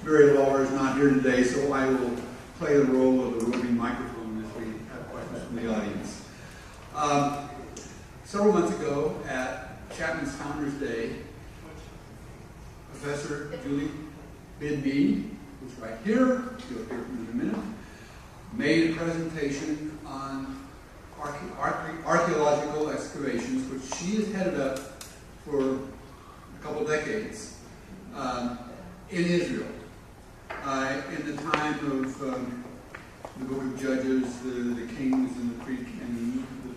Barry Lawler is not here today, so I will play the role of the roving microphone if we have questions from the audience. Several months ago at Chapman's Founders Day, Professor Julie Bidmead, who's right here, you'll hear from in a minute, made a presentation on archaeological excavations, which she has headed up for a couple decades in Israel. In the time of the Book of Judges, the kings, and the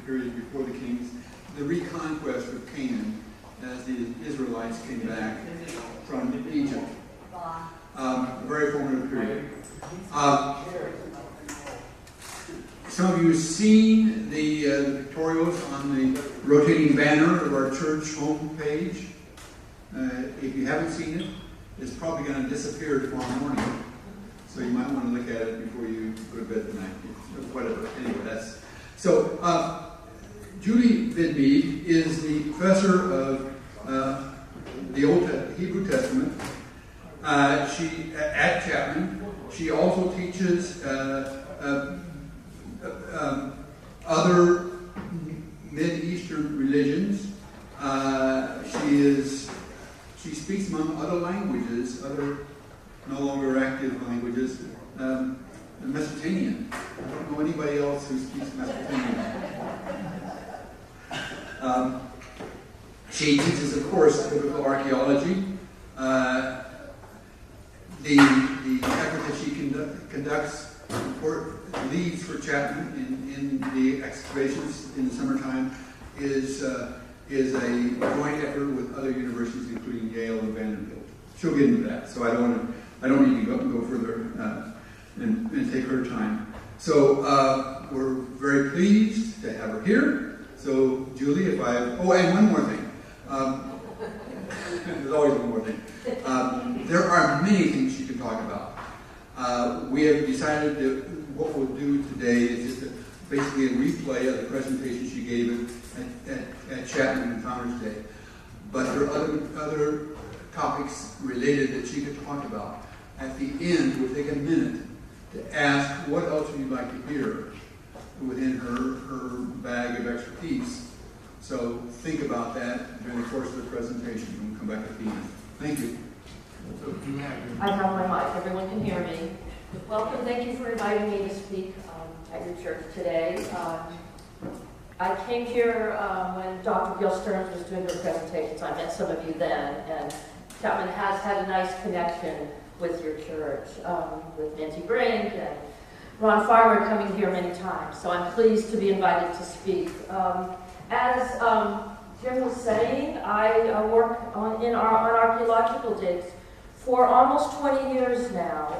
period before the kings, the reconquest of Canaan as the Israelites came back from Egypt. A very formative period. Some of you have seen the pictorials on the rotating banner of our church homepage. If you haven't seen it, it's probably going to disappear tomorrow morning. So you might want to look at it before you go to bed tonight. Whatever. Anyway, that's... So, Julie Bidmead is the professor of the Hebrew Testament. She at Chapman. She also teaches other Mid-Eastern religions. She speaks among other languages, other no longer active languages, Mesopotamian. I don't know anybody else who speaks Mesopotamian. She teaches, of course, biblical archaeology. The effort that she conducts leads for Chapman in the excavations in the summertime is a joint effort with other universities, including Yale and Vanderbilt. She'll get into that, so I don't need to go further and take her time. So we're very pleased to have her here. So Julie, and one more thing. There's always one more thing. There are many things she can talk about. We have decided that what we'll do today is just basically a replay of the presentation she gave at Chapman and Founders Day. But there are other topics related that she could talk about. At the end, we'll take a minute to ask what else would you like to hear within her bag of expertise. So think about that during the course of the presentation, and we'll come back at the end. Thank you. I have my mic. Everyone can hear me. Welcome. Thank you for inviting me to speak at your church today. I came here when Dr. Gil Stearns was doing her presentations. I met some of you then, and Chapman has had a nice connection with your church, with Nancy Brink and Ron Farmer coming here many times. So I'm pleased to be invited to speak. As Jim was saying, I work on archaeological digs for almost 20 years now.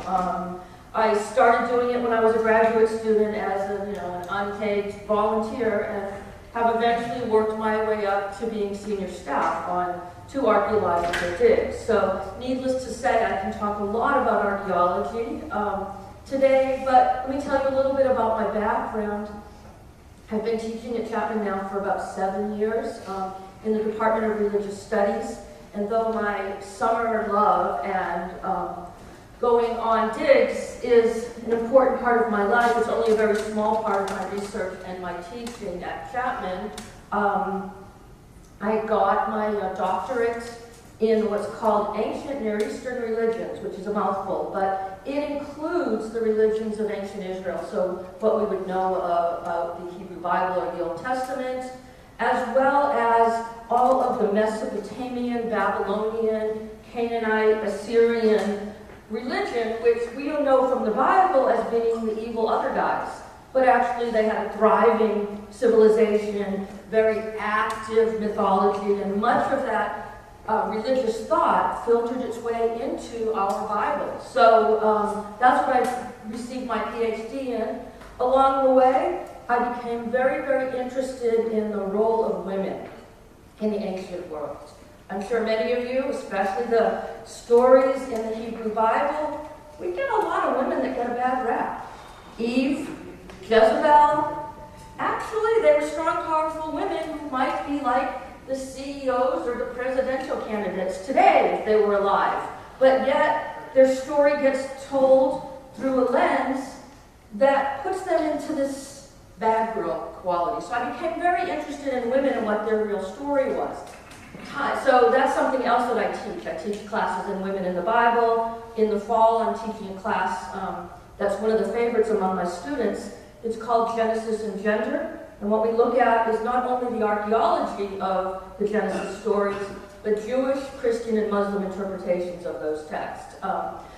I started doing it when I was a graduate student as an unpaid volunteer, and have eventually worked my way up to being senior staff on 2 archaeological digs. So needless to say, I can talk a lot about archaeology today, but let me tell you a little bit about my background. I've been teaching at Chapman now for about 7 years in the Department of Religious Studies, and though my summer love and going on digs is an important part of my life, it's only a very small part of my research and my teaching at Chapman. I got my doctorate in what's called Ancient Near Eastern Religions, which is a mouthful, but it includes the religions of ancient Israel, so what we would know about the Hebrew Bible or the Old Testament, as well as all of the Mesopotamian, Babylonian, Canaanite, Assyrian religion, which we don't know from the Bible as being the evil other guys, but actually they had a thriving civilization, very active mythology, and much of that religious thought filtered its way into our Bible. So that's what I received my PhD in. Along the way, I became very, very interested in the role of women in the ancient world. I'm sure many of you, especially the stories in the Hebrew Bible, we get a lot of women that get a bad rap. Eve, Jezebel, actually they were strong, powerful women who might be like the CEOs or the presidential candidates today if they were alive. But yet, their story gets told through a lens that puts them into this bad girl quality. So I became very interested in women and what their real story was. So that's something else that I teach. I teach classes in Women in the Bible. In the fall, I'm teaching a class that's one of the favorites among my students. It's called Genesis and Gender. And what we look at is not only the archaeology of the Genesis stories, but Jewish, Christian, and Muslim interpretations of those texts.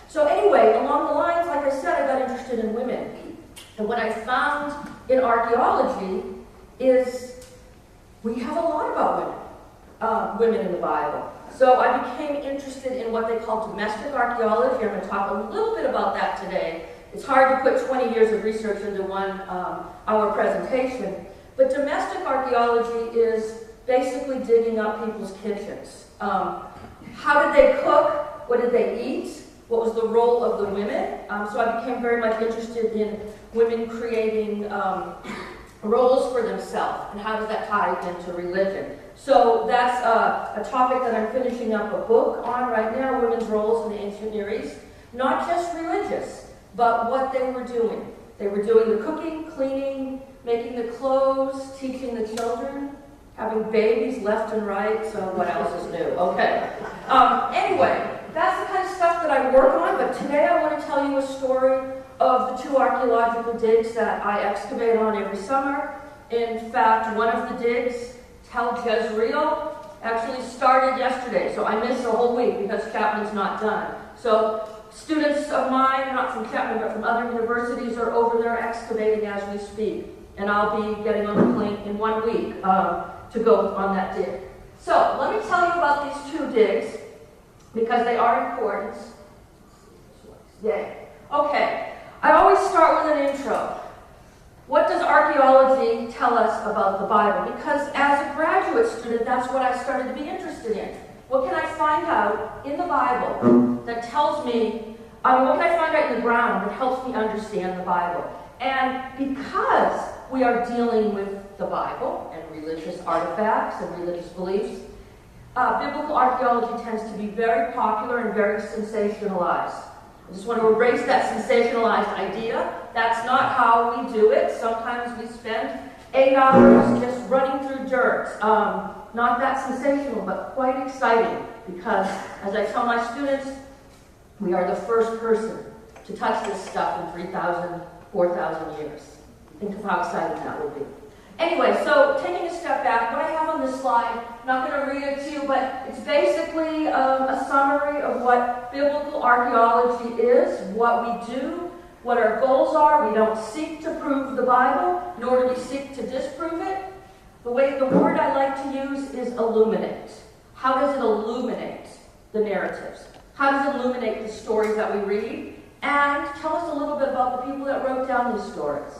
So anyway, along the lines, like I said, I got interested in women. And what I found in archaeology is we have a lot about women in the Bible. So I became interested in what they call domestic archaeology. I'm going to talk a little bit about that today. It's hard to put 20 years of research into one hour presentation. But domestic archaeology is basically digging up people's kitchens. How did they cook? What did they eat? What was the role of the women? So I became very much interested in women creating roles for themselves, and how does that tie into religion. So that's a topic that I'm finishing up a book on right now, women's roles in the ancient Near East. Not just religious, but what they were doing. They were doing the cooking, cleaning, making the clothes, teaching the children, having babies left and right, so what else is new? Okay. Anyway, that's the kind of stuff that I work on, but today I want to tell you a story of the 2 archaeological digs that I excavate on every summer. In fact, one of the digs, Tel Jezreel, actually started yesterday, so I missed a whole week because Chapman's not done. So students of mine, not from Chapman, but from other universities, are over there excavating as we speak. And I'll be getting on the plane in 1 week to go on that dig. So let me tell you about these 2 digs, because they are important. Yay. Okay. I always start with an intro. What does archaeology tell us about the Bible? Because as a graduate student, that's what I started to be interested in. What can I find out in the Bible that tells me, what can I find out in the ground that helps me understand the Bible? And because we are dealing with the Bible and religious artifacts and religious beliefs, biblical archaeology tends to be very popular and very sensationalized. I just want to erase that sensationalized idea. That's not how we do it. Sometimes we spend 8 hours just running through dirt. Not that sensational, but quite exciting, because as I tell my students, we are the first person to touch this stuff in 3,000, 4,000 years. Think of how exciting that would be. Anyway, so taking a step back, what I have on this slide, I'm not going to read it to you, but it's basically a summary of what biblical archaeology is, what we do, what our goals are. We don't seek to prove the Bible, nor do we seek to disprove it. The word I like to use is illuminate. How does it illuminate the narratives? How does it illuminate the stories that we read? And tell us a little bit about the people that wrote down these stories.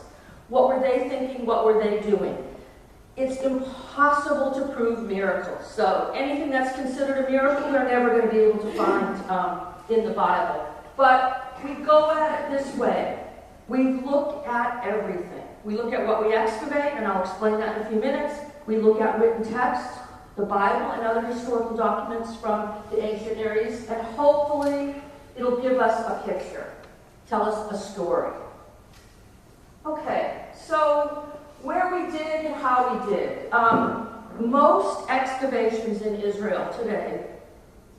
What were they thinking? What were they doing? It's impossible to prove miracles. So anything that's considered a miracle, we're never going to be able to find in the Bible. But we go at it this way. We look at everything. We look at what we excavate, and I'll explain that in a few minutes. We look at written text, the Bible, and other historical documents from the ancient Near East, and hopefully it'll give us a picture, tell us a story. Okay, so where we dig and how we dig. Most excavations in Israel today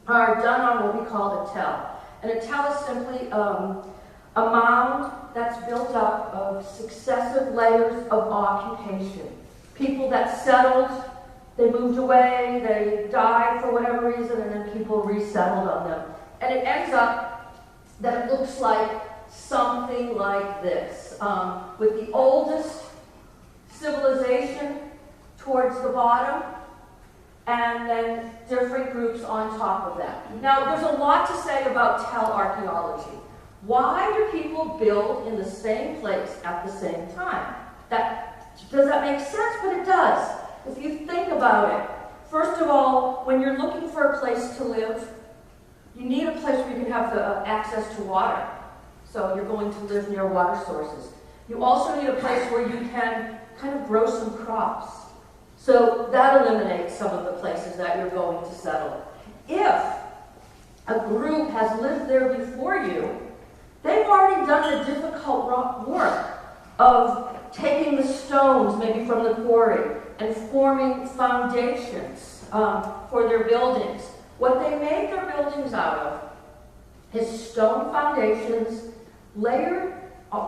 are done on what we call a tell. And a tell is simply a mound that's built up of successive layers of occupation. People that settled, they moved away, they died for whatever reason, and then people resettled on them. And it ends up that it looks like something like this, with the oldest civilization towards the bottom, and then different groups on top of that. Now, there's a lot to say about tell archaeology. Why do people build in the same place at the same time? Does that make sense? But it does. If you think about it, first of all, when you're looking for a place to live, you need a place where you can have the access to water. So you're going to live near water sources. You also need a place where you can kind of grow some crops. So that eliminates some of the places that you're going to settle. If a group has lived there before you, they've already done the difficult work of taking the stones, maybe from the quarry, and forming foundations for their buildings. What they made their buildings out of is stone foundations layered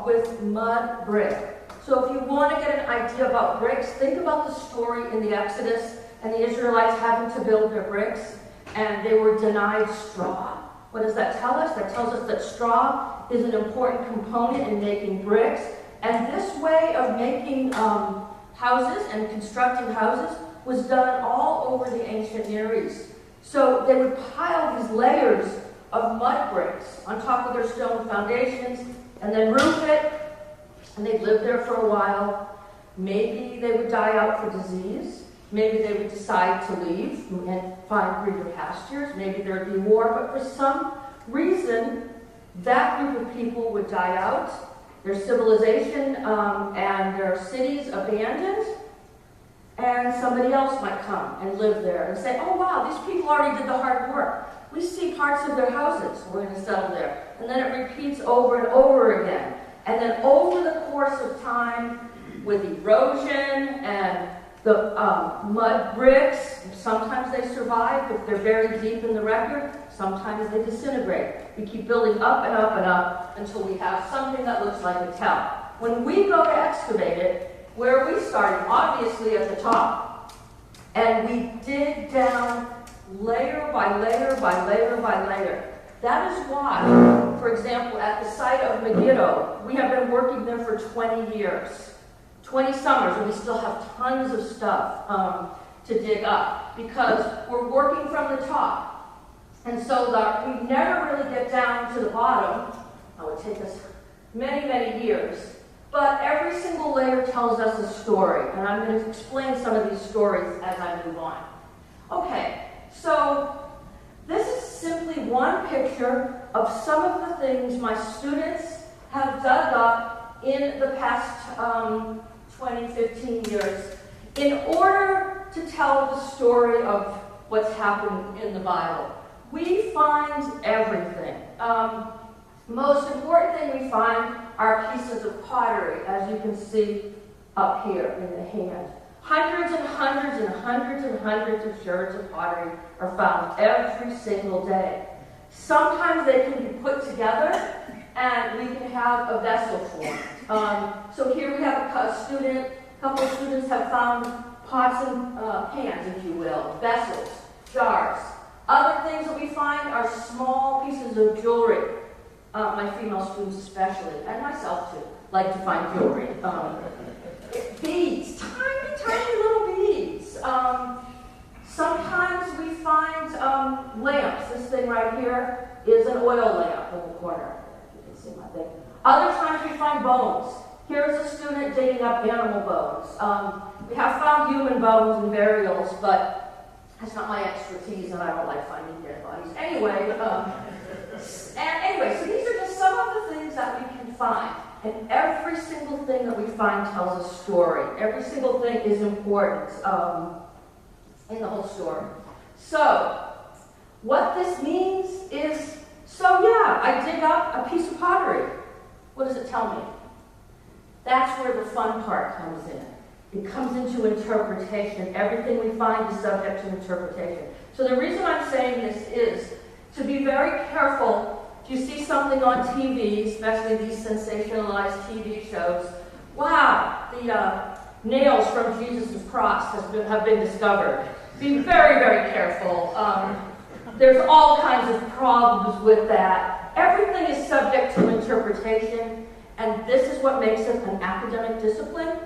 with mud brick. So if you want to get an idea about bricks, think about the story in the Exodus and the Israelites having to build their bricks, and they were denied straw. What does that tell us? That tells us that straw is an important component in making bricks. And this way of making houses and constructing houses was done all over the ancient Near East. So they would pile these layers of mud bricks on top of their stone foundations and then roof it, and they'd live there for a while. Maybe they would die out for disease. Maybe they would decide to leave and find greener pastures. Maybe there would be war, but for some reason, that group of people would die out, their civilization and their cities abandoned, and somebody else might come and live there and say, oh wow, these people already did the hard work. We see parts of their houses, we're going to settle there. And then it repeats over and over again. And then over the course of time, with erosion and the mud bricks, sometimes they survive, but they're buried deep in the record. Sometimes they disintegrate. We keep building up and up and up until we have something that looks like a tell. When we go to excavate it, where are we starting? Obviously at the top. And we dig down layer by layer by layer by layer. That is why, for example, at the site of Megiddo, we have been working there for 20 years. 20 summers, and we still have tons of stuff to dig up because we're working from the top. And so that we never really get down to the bottom. That would take us many, many years. But every single layer tells us a story, and I'm going to explain some of these stories as I move on. Okay, so this is simply one picture of some of the things my students have dug up in the past 20, 15 years in order to tell the story of what's happening in the Bible. We find everything. Most important thing we find are pieces of pottery, as you can see up here in the hand. Hundreds and hundreds and hundreds and hundreds of shards of pottery are found every single day. Sometimes they can be put together and we can have a vessel formed. So here we have a couple of students have found pots and pans, if you will, vessels, jars. Other things that we find are small pieces of jewelry. My female students especially, and myself too, like to find jewelry. Beads, tiny, tiny little beads. Sometimes we find lamps. This thing right here is an oil lamp in the corner. You can see my thing. Other times we find bones. Here's a student digging up animal bones. We have found human bones in burials, but that's not my expertise, and I don't like finding dead bodies. Anyway, so these are just some of the things that we can find. And every single thing that we find tells a story. Every single thing is important in the whole story. So, what this means is, I dig up a piece of pottery. What does it tell me? That's where the fun part comes in. It comes into interpretation. Everything we find is subject to interpretation. So the reason I'm saying this is to be very careful. If you see something on TV, especially these sensationalized TV shows, wow, the nails from Jesus' cross have been discovered. Be very, very careful. There's all kinds of problems with that. Everything is subject to interpretation, and this is what makes it an academic discipline.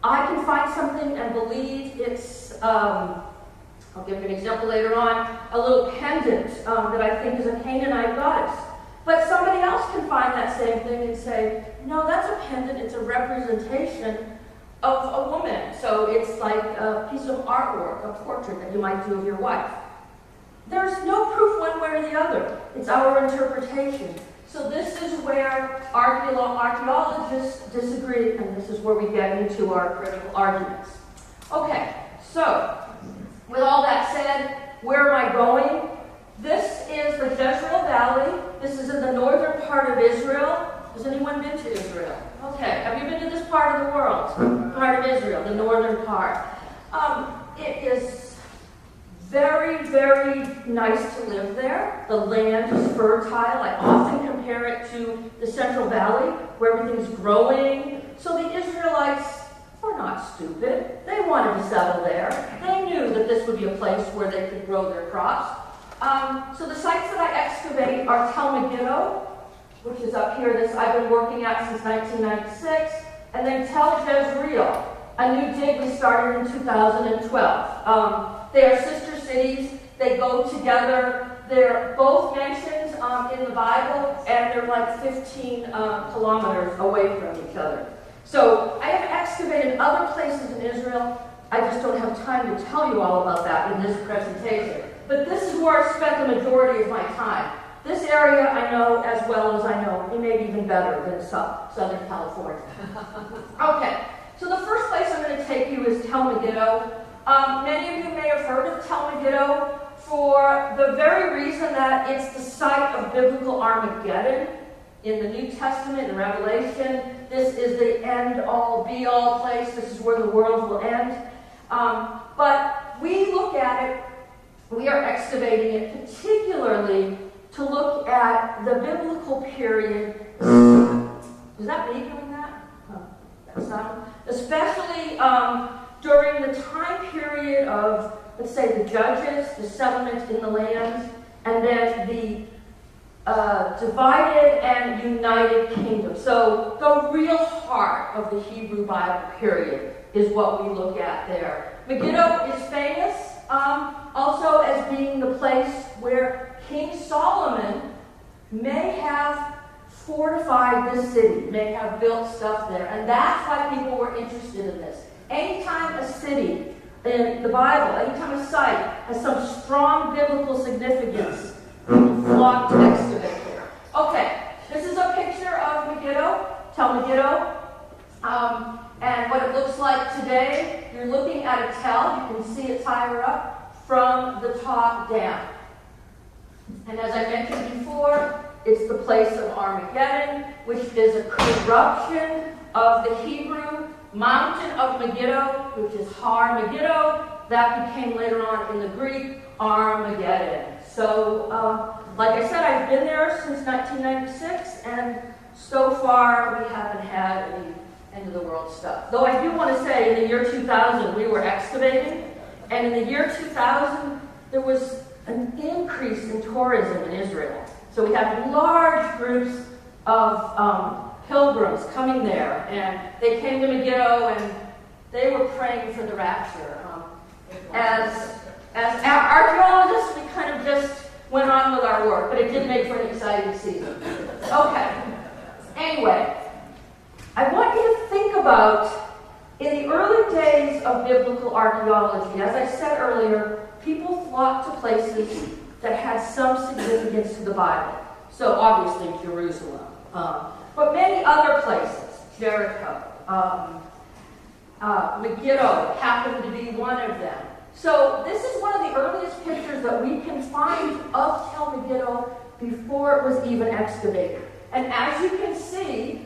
I can find something and believe it's, I'll give you an example later on, a little pendant that I think is a Canaanite goddess. But somebody else can find that same thing and say, no, that's a pendant, it's a representation of a woman. So it's like a piece of artwork, a portrait that you might do of your wife. There's no proof one way or the other. It's our interpretation. So this is where archaeologists disagree, and this is where we get into our critical arguments. Okay, so with all that said, where am I going? This is is the Jezreel Valley. This is in the northern part of Israel. Has anyone been to Israel? Okay. Have you been to this part of the world? Part of Israel, the northern part. It is very, very nice to live there. The land is fertile. I often compare it to the Central Valley, where everything's growing. So the Israelites were not stupid. They wanted to settle there. They knew that this would be a place where they could grow their crops. So the sites that I excavate are Tel Megiddo, which is up here. This I've been working at since 1996, and then Tel Jezreel, a new dig we started in 2012. They are sister cities. They go together. They're both mentioned in the Bible, and they're like 15 kilometers away from each other. So I have excavated other places in Israel. I just don't have time to tell you all about that in this presentation. But this is where I spent the majority of my time. This area I know as well as I know, and maybe even better than Southern California. Okay, so the first place I'm going to take you is Tel Megiddo. Many of you may have heard of Tel Megiddo for the very reason that it's the site of biblical Armageddon in the New Testament and Revelation. This is the end-all, be-all place. This is where the world will end. But we look at it, we are excavating it particularly to look at the biblical period. Is that me doing that? That sound? Especially during the time period of, let's say, the judges, the settlement in the land, and then the divided and united kingdom. So the real heart of the Hebrew Bible period is what we look at there. Megiddo is famous also as being the place where King Solomon may have fortified this city, may have built stuff there. And that's why people were interested in this. Anytime a city in the Bible, anytime a site has some strong biblical significance, people flock to excavate there. Okay, this is a picture of Megiddo, Tel Megiddo. And what it looks like today, you're looking at a tell. You can see it's higher up from the top down. And as I mentioned before, it's the place of Armageddon, which is a corruption of the Hebrew mountain of Megiddo, which is Har Megiddo. That became later on in the Greek Armageddon. So, like I said, I've been there since 1996, and so far we haven't had any end of the world stuff. Though I do want to say, in the year 2000, we were excavating, and in the year 2000, there was an increase in tourism in Israel. So we had large groups of pilgrims coming there, and they came to Megiddo, and they were praying for the rapture. As archaeologists, we kind of just went on with our work, but it did make for an exciting season. Okay. Anyway, I want you to think about, in the early days of biblical archaeology, as I said earlier, people flocked to places that had some significance to the Bible. So obviously Jerusalem, but many other places, Jericho, Megiddo happened to be one of them. So this is one of the earliest pictures that we can find of Tel Megiddo before it was even excavated. And as you can see,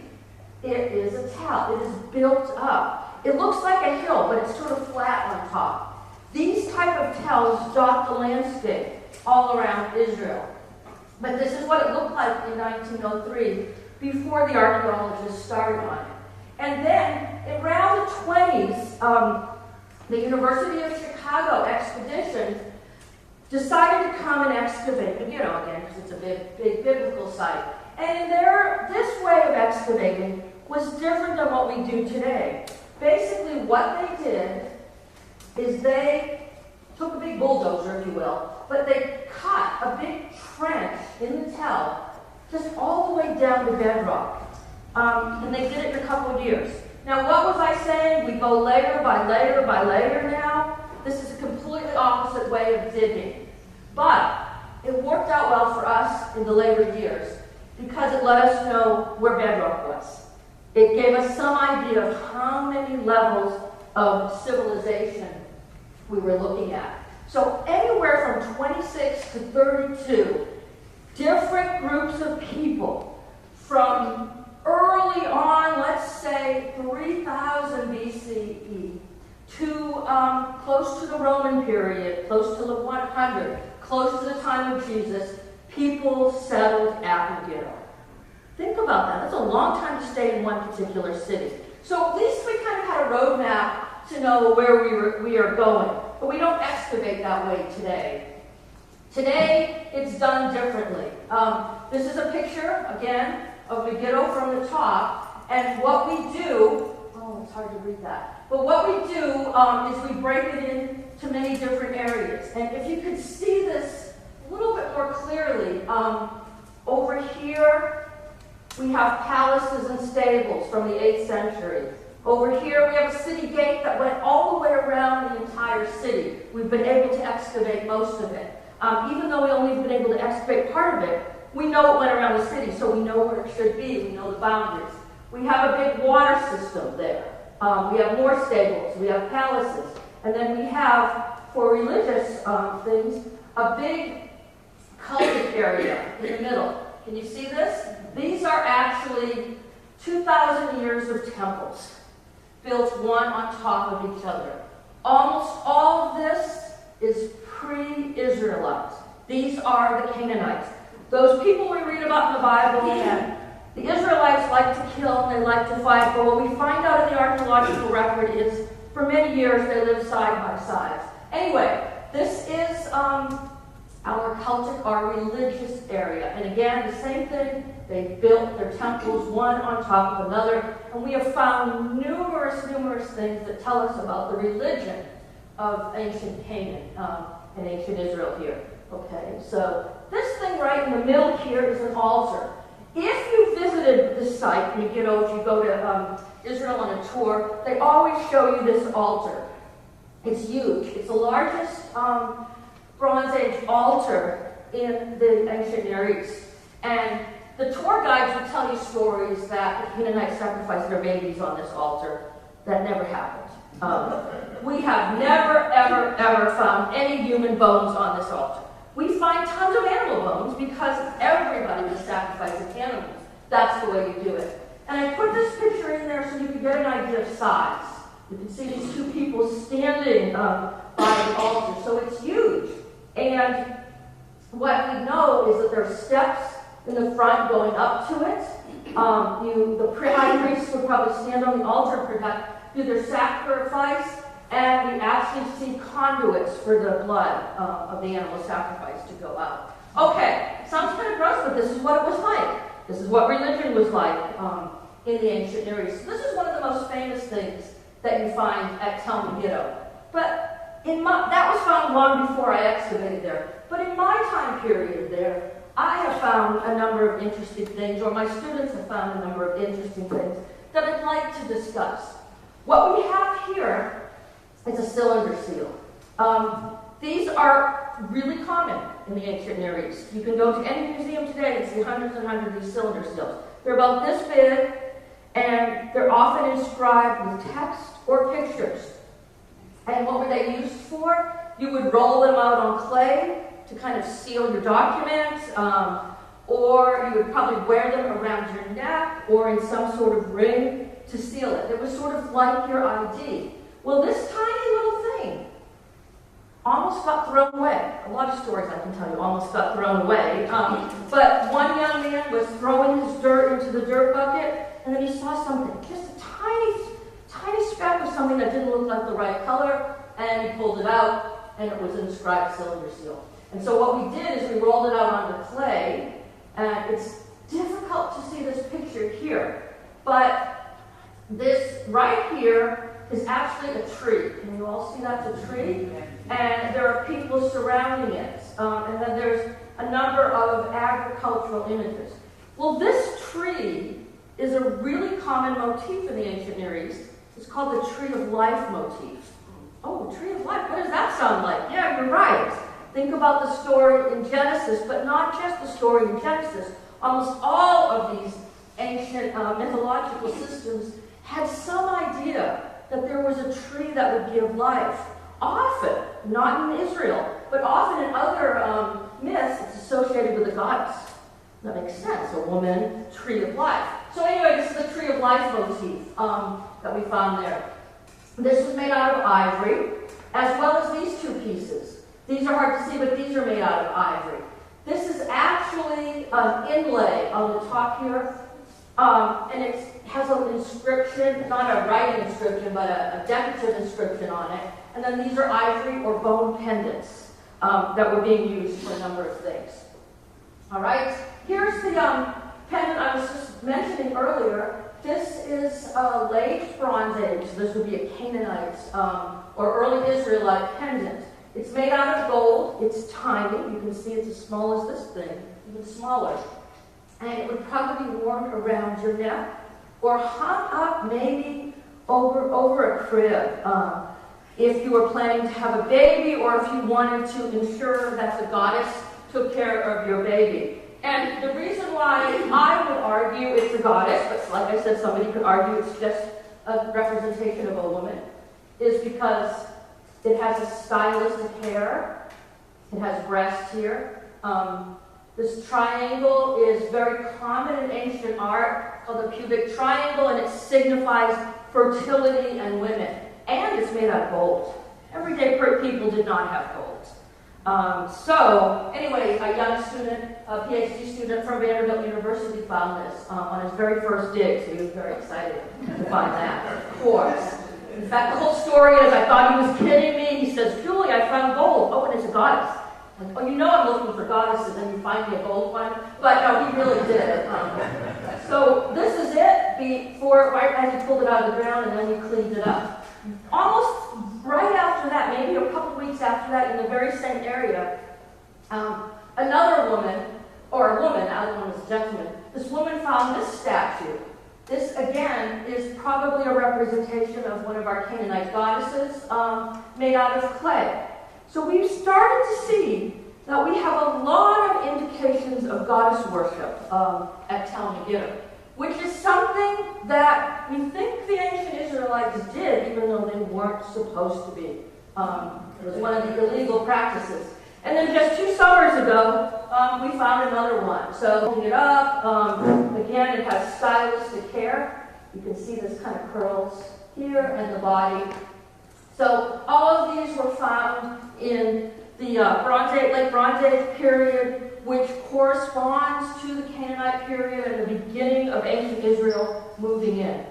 it is a tell. It is built up. It looks like a hill, but it's sort of flat on top. These type of tells dot the landscape all around Israel. But this is what it looked like in 1903 before the archaeologists started on it. And then around the 20s, the University of Chicago expedition decided to come and excavate Megiddo again, because it's a big biblical site. And this way of excavating was different than what we do today. Basically, what they did is they took a big bulldozer, if you will, but they cut a big trench in the tell, just all the way down to bedrock. And they did it in a couple of years. Now, what was I saying? We go layer by layer by layer now. This is a completely opposite way of digging. But it worked out well for us in the later years because it let us know where bedrock was. It gave us some idea of how many levels of civilization we were looking at. So anywhere from 26 to 32 different groups of people from early on, let's say 3000 BCE, to close to the Roman period, close to the 100, close to the time of Jesus, people settled at Megiddo. Think about that. That's a long time to stay in one particular city. So at least we kind of had a roadmap to know where we are going. But we don't excavate that way today. Today, it's done differently. This is a picture, again, of Megiddo from the top. And what we do, oh, it's hard to read that. But what we do is we break it into many different areas. And if you could see this a little bit more clearly, over here, we have palaces and stables from the 8th century. Over here, we have a city gate that went all the way around the entire city. We've been able to excavate most of it. Even though we only have been able to excavate part of it, we know it went around the city, so we know where it should be. We know the boundaries. We have a big water system there. We have more stables. We have palaces. And then we have, for religious things, a big cultic area in the middle. Can you see this? These are actually 2,000 years of temples, built one on top of each other. Almost all of this is pre-Israelites. These are the Canaanites. Those people we read about in the Bible, and the Israelites like to kill and they like to fight, but what we find out in the archaeological record is for many years they lived side by side. Anyway, this is our cultic, our religious area. And again, the same thing. They built their temples one on top of another. And we have found numerous things that tell us about the religion of ancient Canaan and ancient Israel here. Okay, so this thing right in the middle here is an altar. If you visited this site, Megiddo, if you go to Israel on a tour, they always show you this altar. It's huge. It's the largest Bronze Age altar in the ancient Near East. And the tour guides will tell you stories that the Canaanites sacrificed their babies on this altar. That never happened. We have never, ever found any human bones on this altar. We find tons of animal bones because everybody was sacrificing animals. That's the way you do it. And I put this picture in there so you can get an idea of size. You can see these two people standing by the altar. So it's huge. And what we know is that there are steps in the front going up to it. The high priest would probably stand on the altar and do their sacrifice. And we actually see conduits for the blood of the animal sacrifice to go out. Okay, sounds kind of gross, but this is what it was like. This is what religion was like in the ancient Near East. This is one of the most famous things that you find at Tel Megiddo. But that was found long before I excavated there. But in my time period there, I have found a number of interesting things, or my students have found a number of interesting things that I'd like to discuss. What we have here is a cylinder seal. These are really common in the ancient Near East. You can go to any museum today and see hundreds and hundreds of these cylinder seals. They're about this big, and they're often inscribed with text or pictures. And what were they used for? You would roll them out on clay to kind of seal your documents, or you would probably wear them around your neck or in some sort of ring to seal it. It was sort of like your ID. Well, this tiny little thing almost got thrown away. A lot of stories I can tell you almost got thrown away. But one young man was throwing his dirt into the dirt bucket, and then he saw something, just a tiny speck of something that didn't look like the right color, and he pulled it out, and it was an inscribed cylinder seal. And so what we did is we rolled it out onto clay, and it's difficult to see this picture here, but this right here is actually a tree. Can you all see that's a tree? And there are people surrounding it. And then there's a number of agricultural images. Well, this tree is a really common motif in the ancient Near East. It's called the Tree of Life motif. Oh, Tree of Life, what does that sound like? Yeah, you're right. Think about the story in Genesis, but not just the story in Genesis. Almost all of these ancient mythological systems had some idea that there was a tree that would give life. Often, not in Israel, but often in other myths, it's associated with a goddess. That makes sense. A woman, tree of life. So anyway, this is the tree of life motif that we found there. This was made out of ivory, as well as these two pieces. These are hard to see, but these are made out of ivory. This is actually an inlay on the top here, and it has an inscription, not a writing inscription, but a decorative inscription on it. And then these are ivory or bone pendants that were being used for a number of things. All right, here's the pendant I was just mentioning earlier. This is a late Bronze Age. This would be a Canaanite or early Israelite pendant. It's made out of gold. It's tiny. You can see it's as small as this thing, even smaller. And it would probably be worn around your neck or hung up maybe over a crib if you were planning to have a baby or if you wanted to ensure that the goddess took care of your baby. And the reason why I would argue it's a goddess, but like I said, somebody could argue it's just a representation of a woman, is because it has a stylistic hair. It has breasts here. This triangle is very common in ancient art, called the pubic triangle, and it signifies fertility and women. And it's made out of gold. Everyday people did not have gold. So, anyway, a young student, a PhD student from Vanderbilt University found this on his very first dig, so he was very excited to find that, of course. In fact, the whole story is, I thought he was kidding me. He says, Julie, I found gold. Oh, and it's a goddess. Like, oh, you know I'm looking for goddesses, and you find me a gold one? But no, he really did. So this is it before, right as he pulled it out of the ground, and then we cleaned it up. Almost right after that, maybe a couple weeks after that, in the very same area, another woman, or a woman, the other one was a gentleman, this woman found this statue. This, again, is probably a representation of one of our Canaanite goddesses made out of clay. So we've started to see that we have a lot of indications of goddess worship at Tel Megiddo, which is something that we think the ancient Israelites did, even though they weren't supposed to be. It was one of the illegal practices. And then just 2 summers ago, we found another one. So holding it up, again, it has stylistic hair. You can see this kind of curls here and the body. So all of these were found in the late Bronze Age period, which corresponds to the Canaanite period and the beginning of ancient Israel moving in.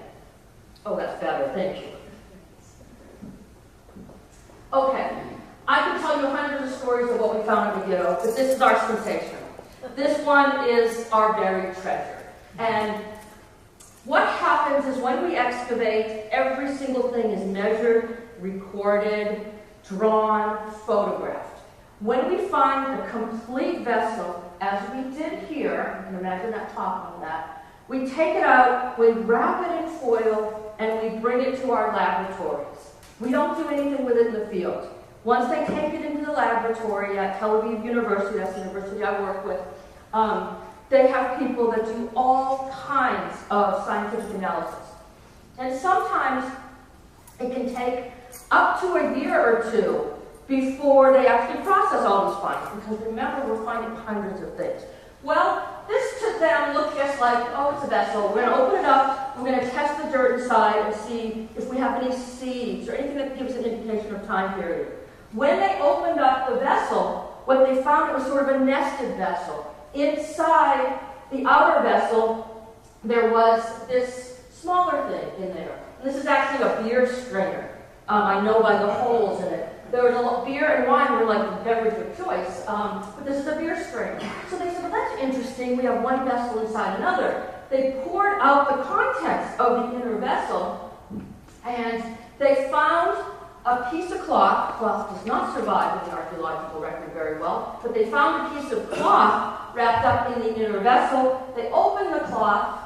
Oh, that's better, thank you. Okay, I could tell you hundreds of stories of what we found in Megiddo, but this is our sensation. This one is our buried treasure. And what happens is when we excavate, every single thing is measured, recorded, drawn, photographed. When we find a complete vessel, as we did here, you can imagine that top on that, we take it out, we wrap it in foil, and we bring it to our laboratories. We don't do anything with it in the field. Once they take it into the laboratory at Tel Aviv University, that's the university I work with, they have people that do all kinds of scientific analysis. And sometimes it can take up to a year or two before they actually process all these findings, because remember, we're finding hundreds of things. Well, this to them looked just like, oh, it's a vessel. We're going to open it up, we're going to test the dirt inside and see if we have any seeds or anything that gives an indication of time period. When they opened up the vessel, what they found, it was sort of a nested vessel. Inside the outer vessel, there was this smaller thing in there. And this is actually a beer strainer. I know by the holes in it. There was a lot, beer and wine were like the beverage of choice, but this is a beer strainer. So they said, well, that's interesting. We have one vessel inside another. They poured out the contents of the inner vessel, and they found a piece of cloth. Cloth does not survive in the archaeological record very well, but they found a piece of cloth wrapped up in the inner vessel. They opened the cloth,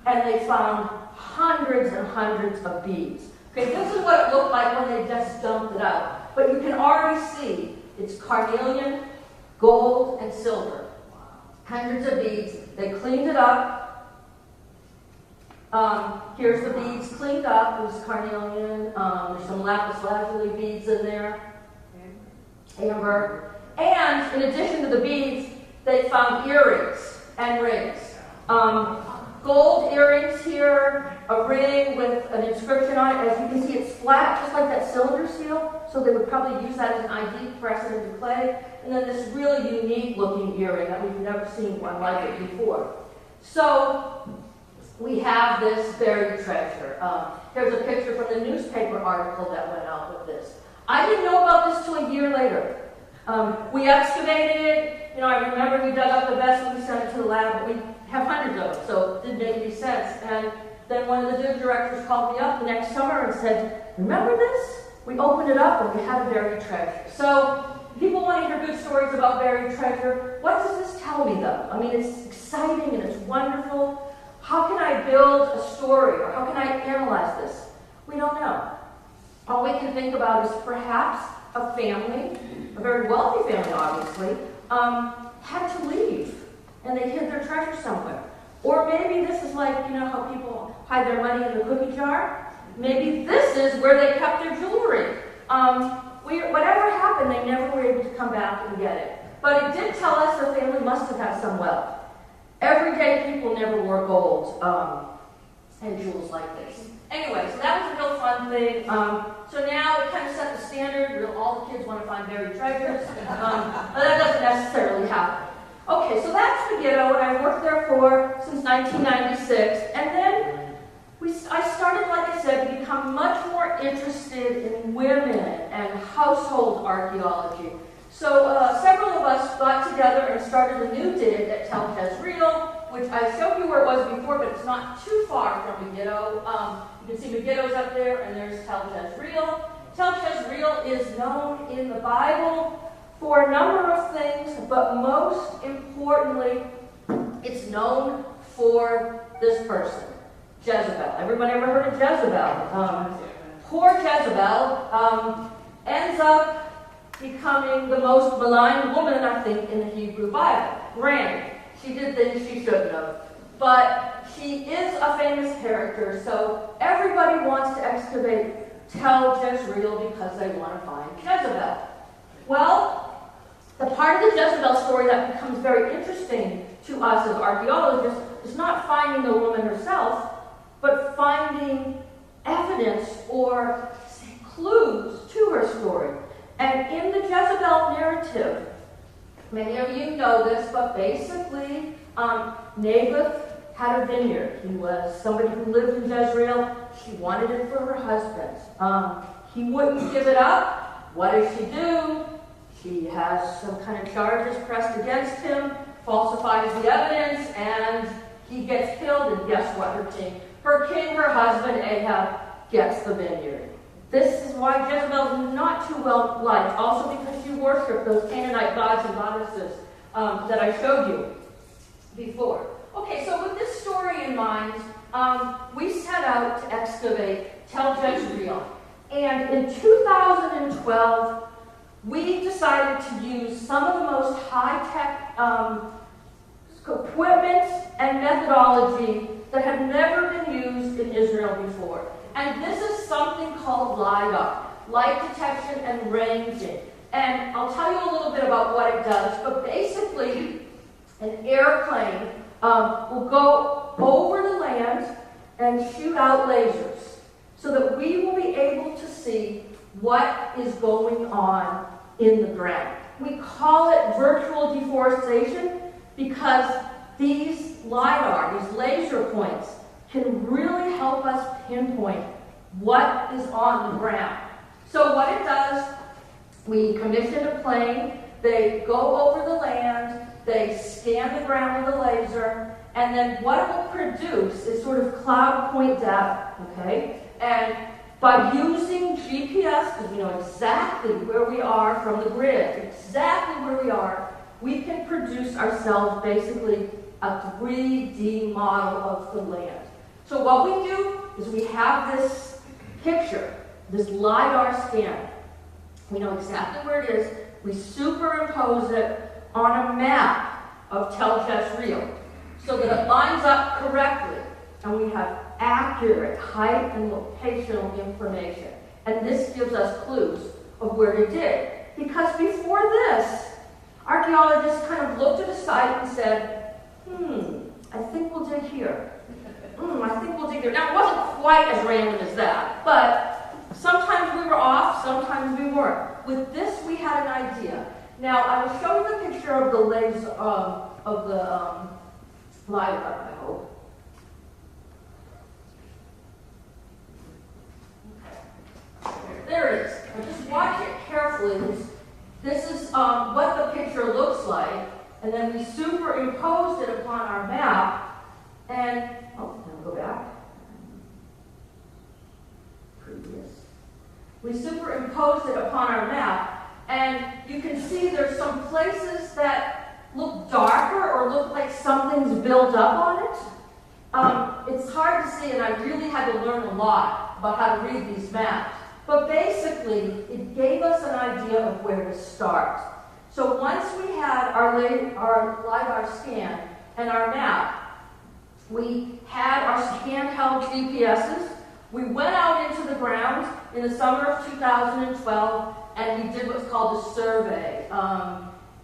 and they found hundreds and hundreds of beads. Okay, this is what it looked like when they just dumped it out. But you can already see it's carnelian, gold, and silver. Hundreds of beads. They cleaned it up. Here's the beads cleaned up. It was carnelian. There's some lapis lazuli beads in there. Amber. And in addition to the beads, they found earrings. and rings. Gold earrings here, a ring with an inscription on it. As you can see, it's flat, just like that cylinder seal, so they would probably use that as an ID, press it into clay. And then this really unique looking earring that we've never seen one like it before. So we have this buried treasure. Here's a picture from the newspaper article that went out with this. I didn't know about this till a year later. We excavated it. I remember we dug up the vessel, we sent it to the lab, but we have hundreds of them, so it didn't make any sense. And then one of the dig directors called me up the next summer and said, remember this? We opened it up and we had a buried treasure. So people want to hear good stories about buried treasure. What does this tell me, though? I mean, it's exciting and it's wonderful. How can I build a story, or how can I analyze this? We don't know. All we can think about is perhaps a family, a very wealthy family, obviously, had to leave, and they hid their treasure somewhere. Or maybe this is like, how people hide their money in the cookie jar? Maybe this is where they kept their jewelry. Whatever happened, they never were able to come back and get it. But it did tell us the family must have had some wealth. Everyday people never wore gold and jewels like this. Anyway, so that was a real fun thing. So now it kind of set the standard. All the kids want to find buried treasures. But that doesn't necessarily happen. Okay, so that's Megiddo, and I worked there since 1996. And then I started, like I said, to become much more interested in women and household archaeology. So several of us got together and started a new dig at Tel Jezreel, which I showed you where it was before, but it's not too far from Megiddo. You can see Megiddo's up there, and there's Tel Jezreel. Tel Jezreel is known in the Bible for a number of things, but most importantly, it's known for this person, Jezebel. Everybody ever heard of Jezebel? Poor Jezebel ends up becoming the most maligned woman, I think, in the Hebrew Bible. Granted, she did things she shouldn't have, but she is a famous character, so everybody wants to excavate Tel Jezreel because they want to find Jezebel. Well, the part of the Jezebel story that becomes very interesting to us as archaeologists is not finding the woman herself, but finding evidence or clues to her story. And in the Jezebel narrative, many of you know this, but basically, Naboth had a vineyard. He was somebody who lived in Jezreel. She wanted it for her husband. He wouldn't give it up. What does she do? She has some kind of charges pressed against him, falsifies the evidence, and he gets killed. And guess what? Her husband, Ahab, gets the vineyard. This is why Jezebel is not too well liked, also because she worshipped those Canaanite gods and goddesses that I showed you before. Okay, so with this story in mind, we set out to excavate Tel Jezreel. And in 2012, we decided to use some of the most high-tech equipment and methodology that had never been used in Israel before. And this is something called LiDAR, light detection and ranging. And I'll tell you a little bit about what it does, but basically an airplane will go over the land and shoot out lasers so that we will be able to see what is going on in the ground. We call it virtual deforestation because these LiDAR, these laser points, can really help us pinpoint what is on the ground. So what it does, we commission a plane, they go over the land, they scan the ground with a laser, and then what it will produce is sort of cloud point data, okay? And by using GPS, because we know exactly where we are from the grid, exactly where we are, we can produce ourselves basically a 3D model of the land. So what we do is we have this picture, this LiDAR scan. We know exactly where it is. We superimpose it on a map of Tel Jezreel so that it lines up correctly. And we have accurate height and locational information. And this gives us clues of where to dig. Because before this, archaeologists kind of looked at a site and said, I think we'll dig here. I think we'll dig there. Now, it wasn't quite as random as that, but sometimes we were off, sometimes we weren't. With this, we had an idea. Now, I will show you the picture of the legs of the LiDAR, I hope. There it is. Now, just watch it carefully. This is what the picture looks like, and then we superimposed it upon our map, and, now go back. Previous. We superimposed it upon our map, and you can see there's some places that look darker or look like something's built up on it. It's hard to see, and I really had to learn a lot about how to read these maps. But basically, it gave us an idea of where to start. So once we had our LiDAR scan and our map, we had our handheld GPSs. We went out into the ground in the summer of 2012, and we did what's called a survey.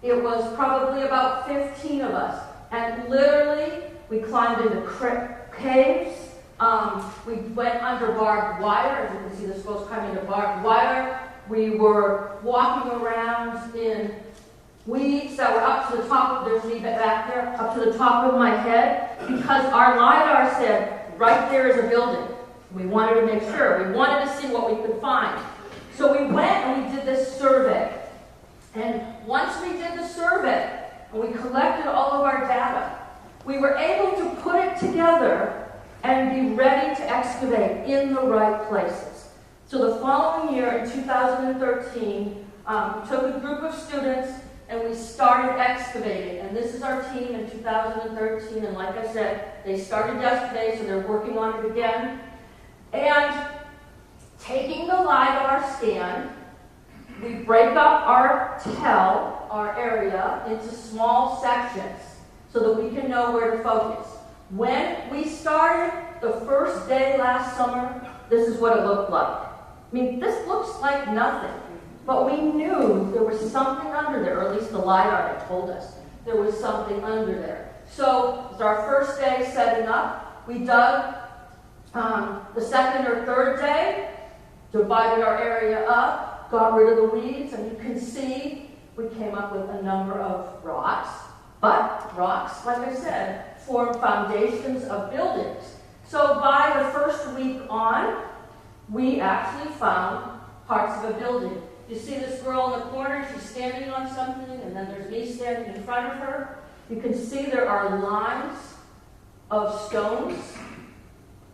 It was probably about 15 of us, and literally, we climbed into caves. We went under barbed wire. As you can see, this goes climbing into barbed wire. We were walking around in weeds that were up to the top. There's me back there, up to the top of my head, because our LiDAR said, right there is a building. We wanted to make sure. We wanted to see what we could find. So we went and we did this survey. And once we did the survey, and we collected all of our data, we were able to put it together and be ready to excavate in the right places. So the following year, in 2013, we took a group of students and we started excavating. And this is our team in 2013. And like I said, they started yesterday, so they're working on it again. And taking the LiDAR scan, we break up our area, into small sections so that we can know where to focus. When we started the first day last summer, this is what it looked like. I mean, this looks like nothing, but we knew there was something under there, or at least the LiDAR had told us there was something under there. So it was our first day setting up. We dug the second or third day, divided our area up, got rid of the weeds, and you can see we came up with a number of rocks. But rocks, like I said, form foundations of buildings. So by the first week on, we actually found parts of a building. You see this girl in the corner, she's standing on something, and then there's me standing in front of her. You can see there are lines of stones.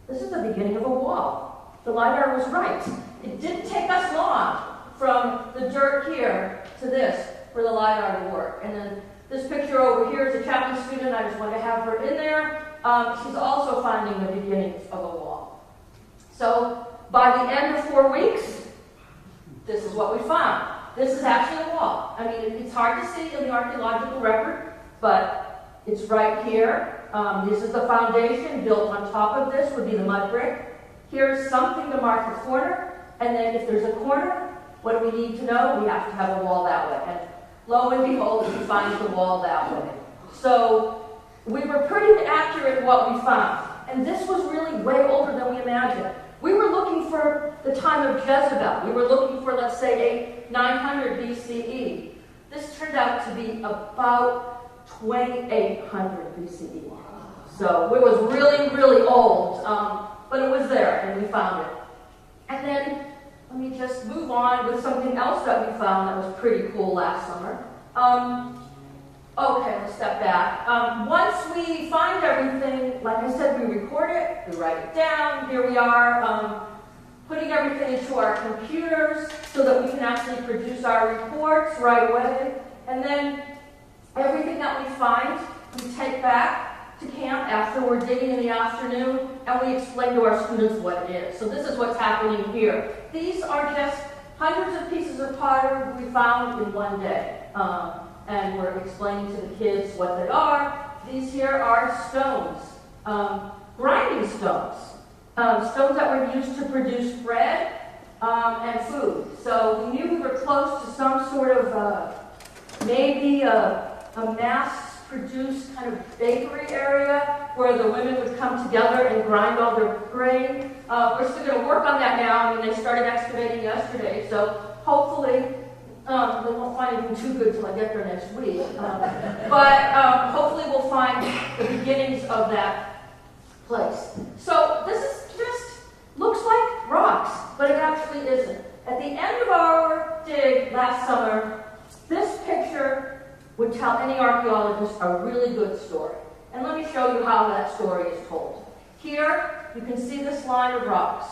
This is the beginning of a wall. The LiDAR was right. It didn't take us long from the dirt here to this for the LiDAR to work. And then this picture over here is a Chapman student. I just want to have her in there. She's also finding the beginnings of a wall. So by the end of 4 weeks, this is what we found. This is actually a wall. I mean, it's hard to see in the archaeological record, but it's right here. This is the foundation. Built on top of this would be the mud brick. Here's something to mark the corner. And then if there's a corner, what do we need to know? We have to have a wall that way. And lo and behold, we find the wall that way. So we were pretty accurate in what we found. And this was really way older than we imagined. We were looking for the time of Jezebel. We were looking for, let's say, 900 BCE. This turned out to be about 2800 BCE. So it was really, really old. But it was there, and we found it. And then let me just move on with something else that we found that was pretty cool last summer. Okay, let's step back. Once we find everything, like I said, we record it, we write it down. Here we are putting everything into our computers so that we can actually produce our reports right away. And then everything that we find, we take back to camp after we're digging in the afternoon, and we explain to our students what it is. So this is what's happening here. These are just hundreds of pieces of pottery we found in one day. And we're explaining to the kids what they are. These here are stones, grinding stones. Stones that were used to produce bread and food. So we knew we were close to some sort of maybe a mass produce kind of bakery area where the women would come together and grind all their grain. We're still going to work on that now. I mean, they started excavating yesterday, so hopefully they won't find anything too good till I get there next week. But hopefully we'll find the beginnings of that place. So this is just looks like rocks, but it actually isn't. At the end of our dig last summer, this picture would tell any archaeologist a really good story. And let me show you how that story is told. Here, you can see this line of rocks.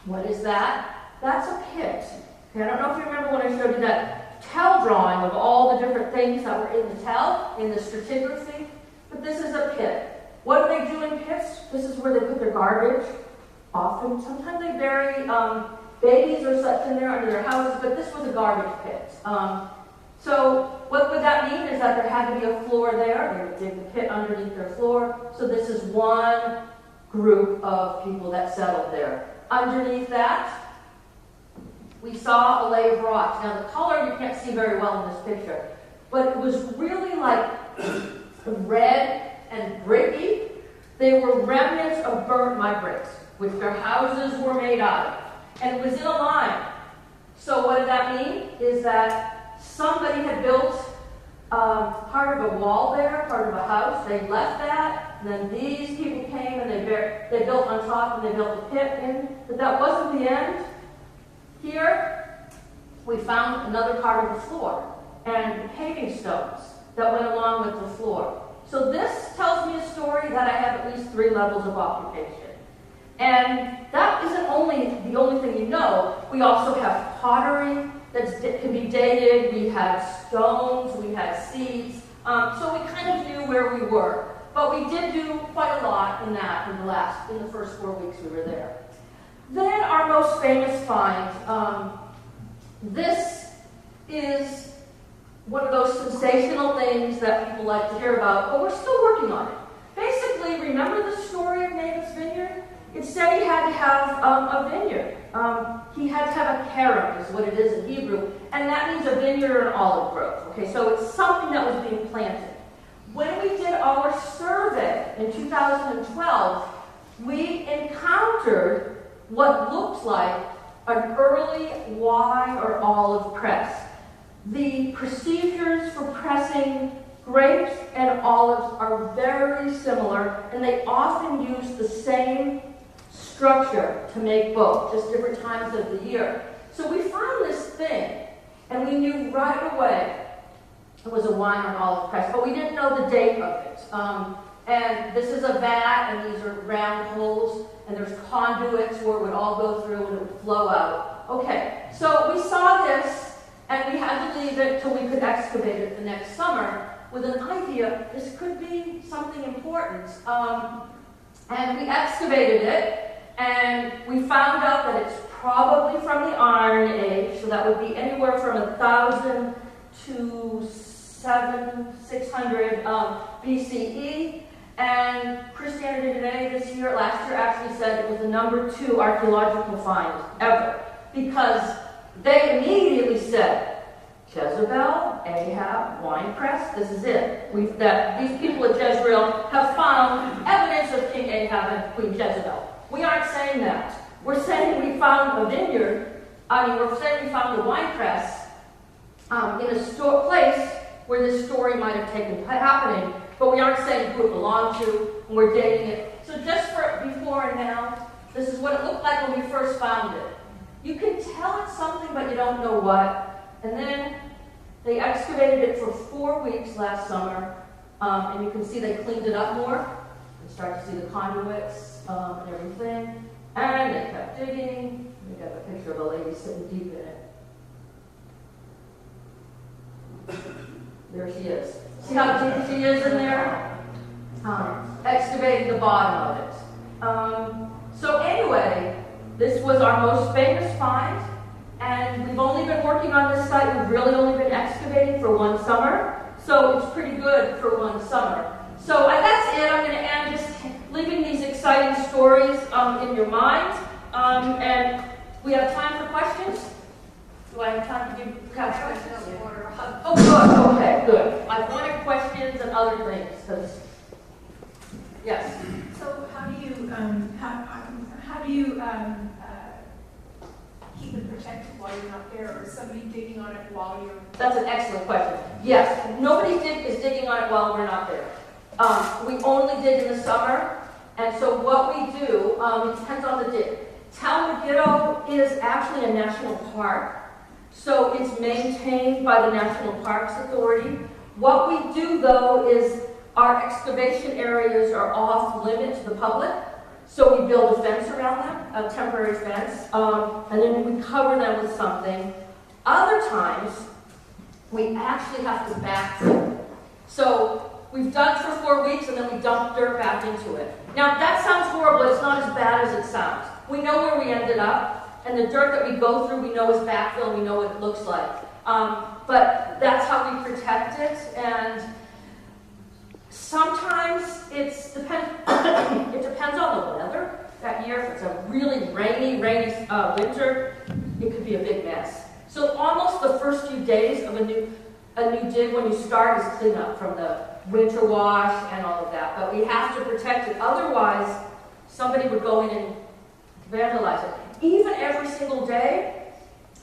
What is that? That's a pit. Okay, I don't know if you remember when I showed you that tell drawing of all the different things that were in the tell, in the stratigraphy, but this is a pit. What do they do in pits? This is where they put their garbage. Often, sometimes they bury babies or such in there under their houses, but this was a garbage pit. So what would that mean is that there had to be a floor there. They would dig the pit underneath their floor. So this is one group of people that settled there. Underneath that, we saw a layer of rocks. Now the color you can't see very well in this picture, but it was really like red and bricky. They were remnants of burnt mud bricks, which their houses were made out of. And it was in a line. So what did that mean? Is that somebody had built part of a wall there, part of a house. They left that, and then these people came and they built on top and they built a pit in. But that wasn't the end. Here, we found another part of the floor and paving stones that went along with the floor. So this tells me a story that I have at least 3 levels of occupation. And that isn't the only thing you know. We also have pottery that can be dated. We had stones. We had seeds. So we kind of knew where we were. But we did do quite a lot in that in the first 4 weeks we were there. Then our most famous find. This is one of those sensational things that people like to hear about, but we're still working on it. Basically, remember the story of Naboth's vineyard? It said he had to have a vineyard. He had to have a kerem, is what it is in Hebrew, and that means a vineyard or an olive grove. Okay, so it's something that was being planted. When we did our survey in 2012, we encountered what looked like an early wine or olive press. The procedures for pressing grapes and olives are very similar, and they often use the same structure to make both, just different times of the year. So we found this thing, and we knew right away it was a wine or olive press, but we didn't know the date of it. And this is a vat, and these are round holes, and there's conduits where it would all go through and it would flow out. Okay, so we saw this, and we had to leave it till we could excavate it the next summer with an idea this could be something important. And we excavated it, and we found out that it's probably from the Iron Age, so that would be anywhere from 1,000 to 600 BCE. And Christianity Today last year actually said it was the ¡2 archaeological find ever, because they immediately said, Jezebel, Ahab, wine press, this is it. These people at Jezreel have found evidence of King Ahab and Queen Jezebel. We aren't saying that. We're saying we found a vineyard, we're saying we found a wine press in a place where this story might have happening, but we aren't saying who it belonged to, and we're dating it. So just for before and now, this is what it looked like when we first found it. You can tell it's something, but you don't know what. And then they excavated it for 4 weeks last summer, and you can see they cleaned it up more. You start to see the conduits and everything. And they kept digging. We got a picture of a lady sitting deep in it. There she is. See how deep she is in there? Excavating the bottom of it. So anyway, this was our most famous find, and we've only been working on this site. We've really only been excavating for 1 summer, so it's pretty good for 1 summer. So that's it. I'm going to end just leaving these exciting stories in your mind. And we have time for questions. Do I have time to do questions? Order. Oh, good, okay, good. I wanted questions and other things, because, yes. So how do you, how do you keep it protected while you're not there, or is somebody digging on it while you're? That's an excellent question. Yes, nobody is digging on it while we're not there. We only dig in the summer, and so what we do, it depends on the dig. Talmaditto is actually a national park, so it's maintained by the National Parks Authority. What we do, though, is our excavation areas are off limit to the public, so we build a fence around them, a temporary fence, and then we cover them with something. Other times, we actually have to backfill. So we've dug for 4 weeks and then we dump dirt back into it. Now that sounds horrible, it's not as bad as it sounds. We know where we ended up, and the dirt that we go through we know is backfill and we know what it looks like. But that's how we protect it, and sometimes it depends on the weather that year. If it's a really rainy winter, it could be a big mess. So almost the first few days of a new dig when you start is cleanup from the winter wash and all of that. But we have to protect it. Otherwise, somebody would go in and vandalize it. Even every single day,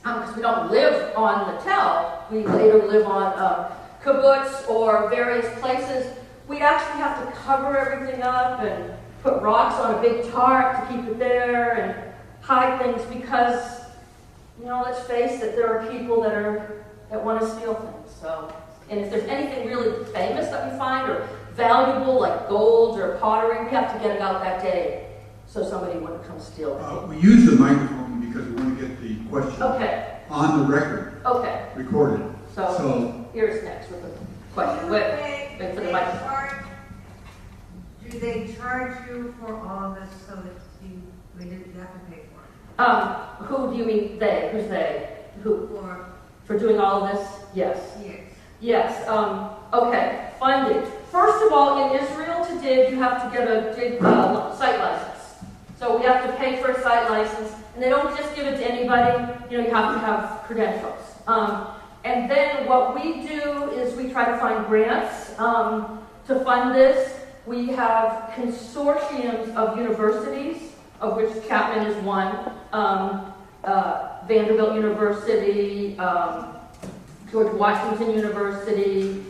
because we don't live on the Tell, we later live on kibbutz or various places. We actually have to cover everything up and put rocks on a big tarp to keep it there and hide things because, you know, let's face it, there are people that want to steal things. So, and if there's anything really famous that we find or valuable like gold or pottery, we have to get it out that day so somebody wouldn't come steal it. We use the microphone because we want to get the question on the record, recorded. So here's next with the question. Wait for the microphone. Do they charge you for all this so that we didn't have to pay for it? Who do you mean they? Who's they? Who? For doing all of this? Yes. Yes. Yes. Okay. Funding. First of all, in Israel to dig, you have to get a site license. So we have to pay for a site license, and they don't just give it to anybody. You know, you have to have credentials. And then what we do is we try to find grants to fund this. We have consortiums of universities, of which Chapman is one, Vanderbilt University, George Washington University,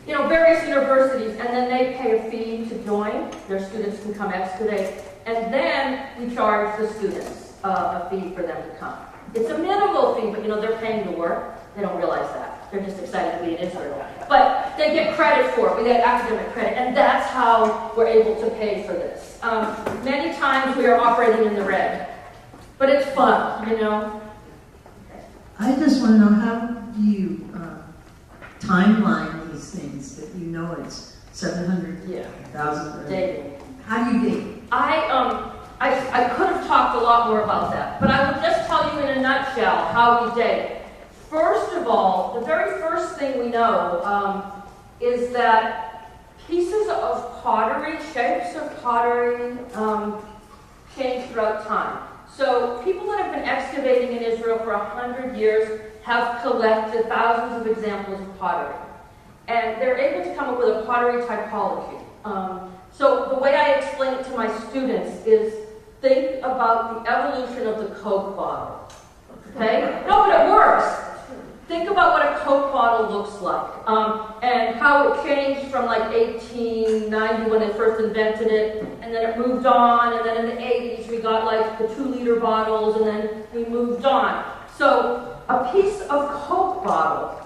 you know, various universities, and then they pay a fee to join. Their students can come excavate, and then we charge the students a fee for them to come. It's a minimal fee, but you know, they're paying to work. They don't realize that. They're just excited to be in Israel. But they get credit for it. We get academic credit, and that's how we're able to pay for this. Many times we are operating in the red, but it's fun, you know. I just want to know, how do you timeline these things that you know it's 700,000? Dating. How do you date? I could have talked a lot more about that, but I will just tell you in a nutshell how we date. First of all, the very first thing we know is that pieces of pottery, shapes of pottery, change throughout time. So people that have been excavating in Israel for 100 years have collected thousands of examples of pottery. And they're able to come up with a pottery typology. So the way I explain it to my students is think about the evolution of the Coke bottle. Okay? No, but it works. Think about what a Coke bottle looks like and how it changed from like 1890 when they first invented it, and then it moved on, and then in the 80s we got like the 2-liter bottles, and then we moved on. So a piece of Coke bottle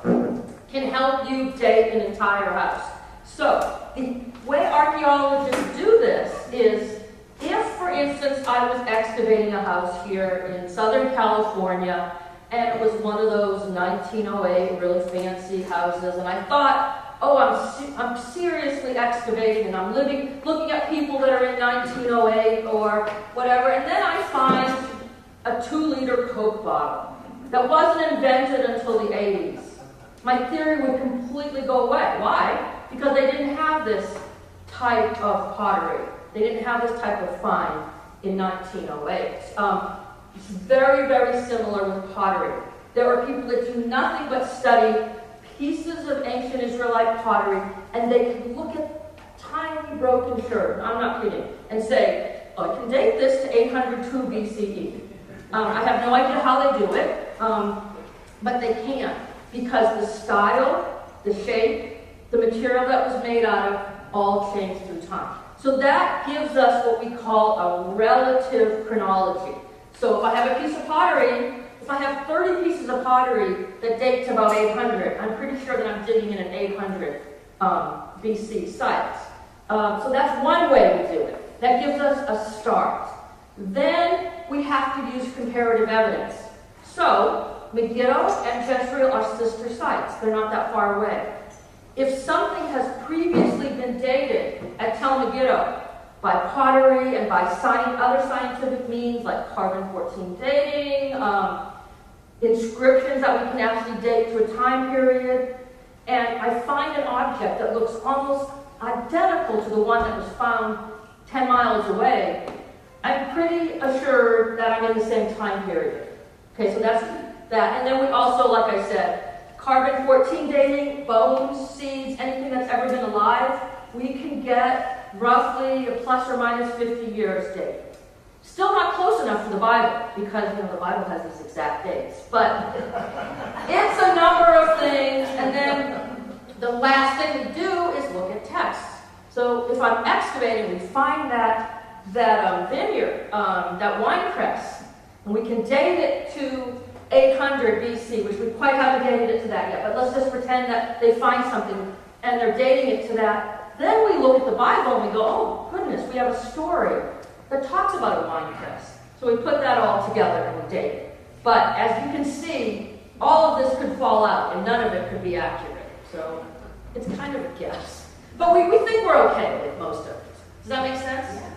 can help you date an entire house. So the way archaeologists do this is, if, for instance, I was excavating a house here in Southern California, and it was one of those 1908 really fancy houses, and I thought, oh, I'm seriously excavating, and I'm looking at people that are in 1908 or whatever, and then I find a 2-liter Coke bottle that wasn't invented until the 80s. My theory would completely go away. Why? Because they didn't have this type of pottery. They didn't have this type of find in 1908. It's very, very similar with pottery. There are people that do nothing but study pieces of ancient Israelite pottery, and they can look at a tiny broken shirt, I'm not kidding, and say, oh, I can date this to 802 BCE. I have no idea how they do it, but they can, because the style, the shape, the material that was made out of all changed through time. So that gives us what we call a relative chronology. So if I have a piece of pottery, if I have 30 pieces of pottery that date to about 800, I'm pretty sure that I'm digging in an 800 BC site. So that's one way we do it. That gives us a start. Then we have to use comparative evidence. So Megiddo and Jezreel are sister sites. They're not that far away. If something has previously been dated at Tel Megiddo by pottery and by other scientific means like carbon-14 dating, inscriptions that we can actually date to a time period, and I find an object that looks almost identical to the one that was found 10 miles away, I'm pretty assured that I'm in the same time period. Okay, so that's that. And then we also, like I said, carbon-14 dating, bones, seeds, anything that's ever been alive, we can get roughly a plus or minus 50 years date. Still not close enough for the Bible, because the Bible has these exact dates. But it's a number of things, and then the last thing we do is look at texts. So if I'm excavating, we find that vineyard, that wine press, and we can date it to 800 BC, which we quite haven't dated it to that yet, but let's just pretend that they find something and they're dating it to that. Then we look at the Bible and we go, oh goodness, we have a story that talks about a wine press. So we put that all together and we date it. But as you can see, all of this could fall out and none of it could be accurate. So it's kind of a guess. But we think we're okay with most of it. Does that make sense? Yeah.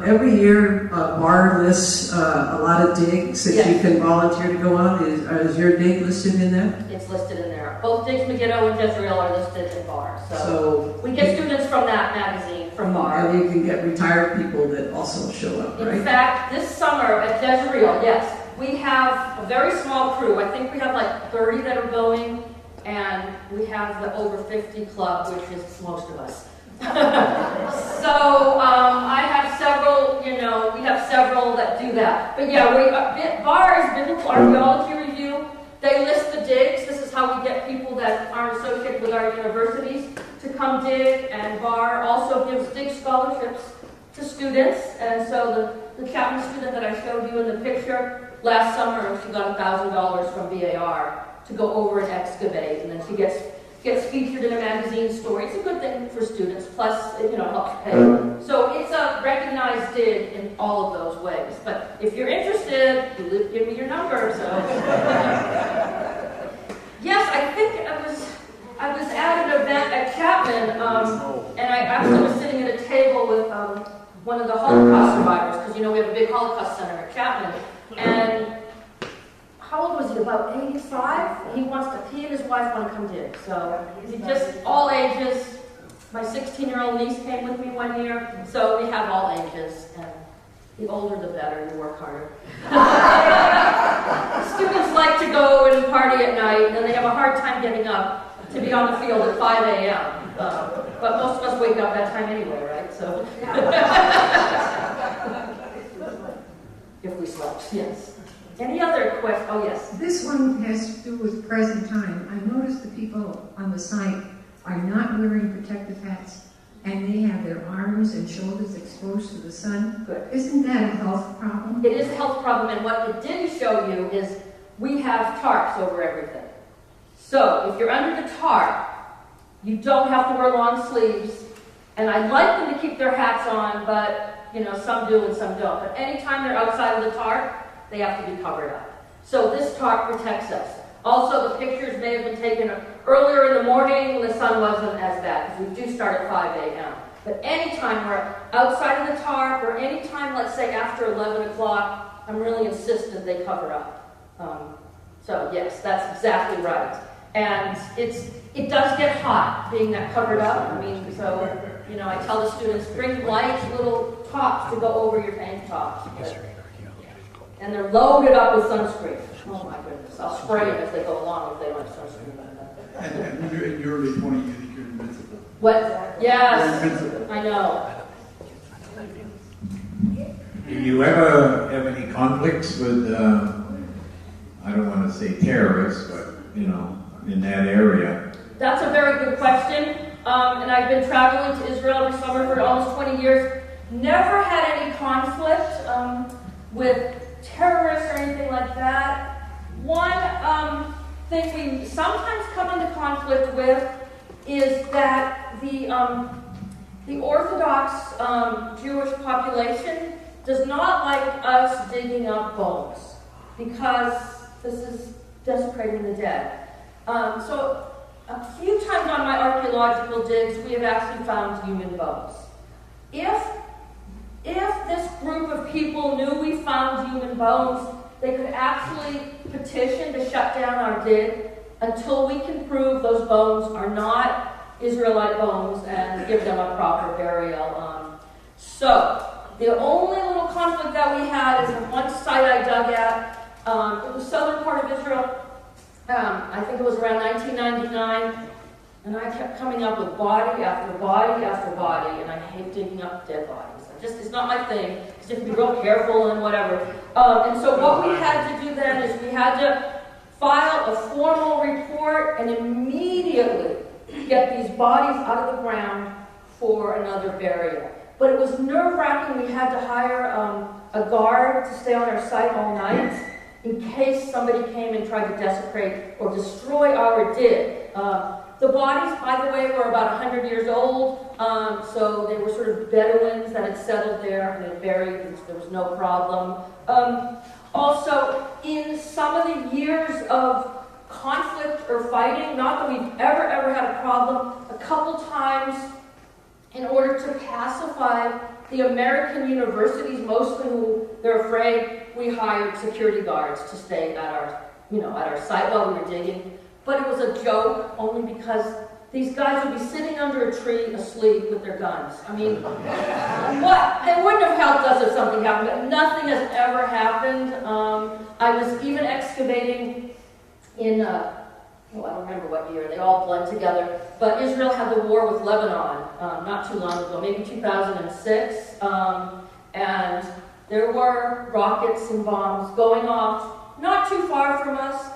Every year, BAR lists a lot of digs that you can volunteer to go on. Is your dig listed in that? It's listed in there. Both digs Megiddo and Jezreel are listed in BAR. So we get students from that magazine, from BAR. And you can get retired people that also show up, right? In fact, this summer at Jezreel, yes, we have a very small crew. I think we have like 30 that are going, and we have the over 50 club, which is most of us. So I have several, we have several that do that. But yeah, BAR is Biblical Archaeology Review. They list the digs. This is how we get people that aren't associated with our universities to come dig. And BAR also gives dig scholarships to students. And so the Chapman student that I showed you in the picture last summer, she got $1,000 from BAR to go over and excavate, and then she gets featured in a magazine story. It's a good thing for students, plus it helps pay. So it's a recognized dig in all of those ways. But if you're interested, give me your number. So yes, I think I was at an event at Chapman, and I actually was sitting at a table with one of the Holocaust survivors, because we have a big Holocaust center at Chapman, and how old was he? About 85? He wants to, he and his wife want to come dig. So just all ages. My 16-year-old niece came with me one year. So we have all ages. And the older the better, you work harder. Students like to go and party at night, and they have a hard time getting up to be on the field at 5 a.m. But most of us wake up that time anyway, right? So if we slept, yes. Any other questions? Oh, yes. This one has to do with present time. I noticed the people on the site are not wearing protective hats, and they have their arms and shoulders exposed to the sun. Good. Isn't that a health problem? It is a health problem, and what it didn't show you is we have tarps over everything. So if you're under the tarp, you don't have to wear long sleeves, and I like them to keep their hats on, but some do and some don't. But anytime they're outside of the tarp, they have to be covered up. So this tarp protects us. Also, the pictures may have been taken earlier in the morning when the sun wasn't as bad, because we do start at 5 a.m. But anytime we're outside of the tarp, or anytime, let's say, after 11 o'clock, I'm really insistent they cover up. So yes, that's exactly right. And it does get hot being that covered up. I tell the students, bring light little tops to go over your tank tops. And they're loaded up with sunscreen. Oh my goodness. I'll spray them as they go along if they don't have sunscreen. And when you're in your early 20s, you think you're invincible. What? Yes. You're invincible. I know. Do you ever have any conflicts with, I don't want to say terrorists, but, you know, in that area? That's a very good question. And I've been traveling to Israel every summer for almost 20 years. Never had any conflict with terrorists or anything like that. One thing we sometimes come into conflict with is that the Orthodox Jewish population does not like us digging up bones because this is desecrating the dead. So a few times on my archaeological digs, we have actually found human bones. If this group of people knew we found human bones, they could actually petition to shut down our dig until we can prove those bones are not Israelite bones and give them a proper burial. So the only little conflict that we had is in one site I dug at. It was southern part of Israel. I think it was around 1999. And I kept coming up with body after body after body, and I hate digging up dead bodies. It's not my thing, because you have to be real careful and whatever. And so what we had to do then is we had to file a formal report and immediately get these bodies out of the ground for another burial. But it was nerve-wracking. We had to hire a guard to stay on our site all night in case somebody came and tried to desecrate or destroy our dig. The bodies, by the way, were about 100 years old, so they were sort of Bedouins that had settled there and had buried. There was no problem. Also, in some of the years of conflict or fighting, not that we've ever had a problem, a couple times, in order to pacify the American universities, mostly who they're afraid, we hired security guards to stay at our site while we were digging. But it was a joke, only because these guys would be sitting under a tree asleep with their guns. I mean, what? They wouldn't have helped us if something happened, but nothing has ever happened. I was even excavating in, I don't remember what year, they all blend together, but Israel had the war with Lebanon not too long ago, maybe 2006, and there were rockets and bombs going off not too far from us.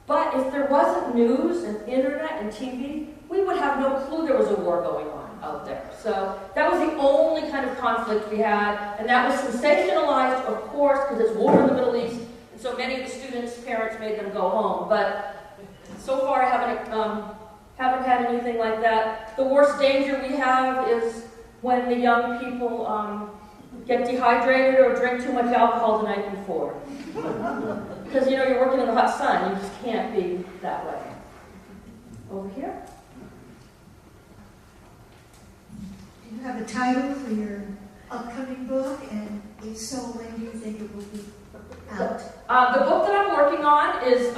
But if there wasn't news and internet and TV, we would have no clue there was a war going on out there. So that was the only kind of conflict we had, and that was sensationalized, of course, because it's war in the Middle East, and so many of the students' parents made them go home. But so far, I haven't had anything like that. The worst danger we have is when the young people get dehydrated or drink too much alcohol the night before. Because, you're working in the hot sun. You just can't be that way. Over here. Do you have a title for your upcoming book? And if so, when do you think it will be out? The book that I'm working on is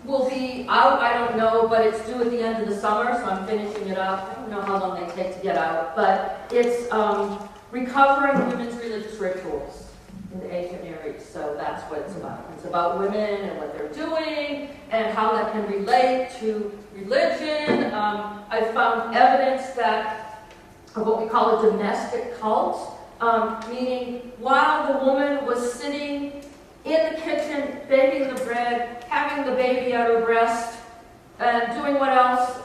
will be out, I don't know, but it's due at the end of the summer, so I'm finishing it up. I don't know how long they take to get out. But it's recovering women's religious rituals in the ancient Near East. So that's what it's about. It's about women and what they're doing and how that can relate to religion. I found evidence of what we call a domestic cult, meaning while the woman was sitting in the kitchen, baking the bread, having the baby at her breast, and doing what else,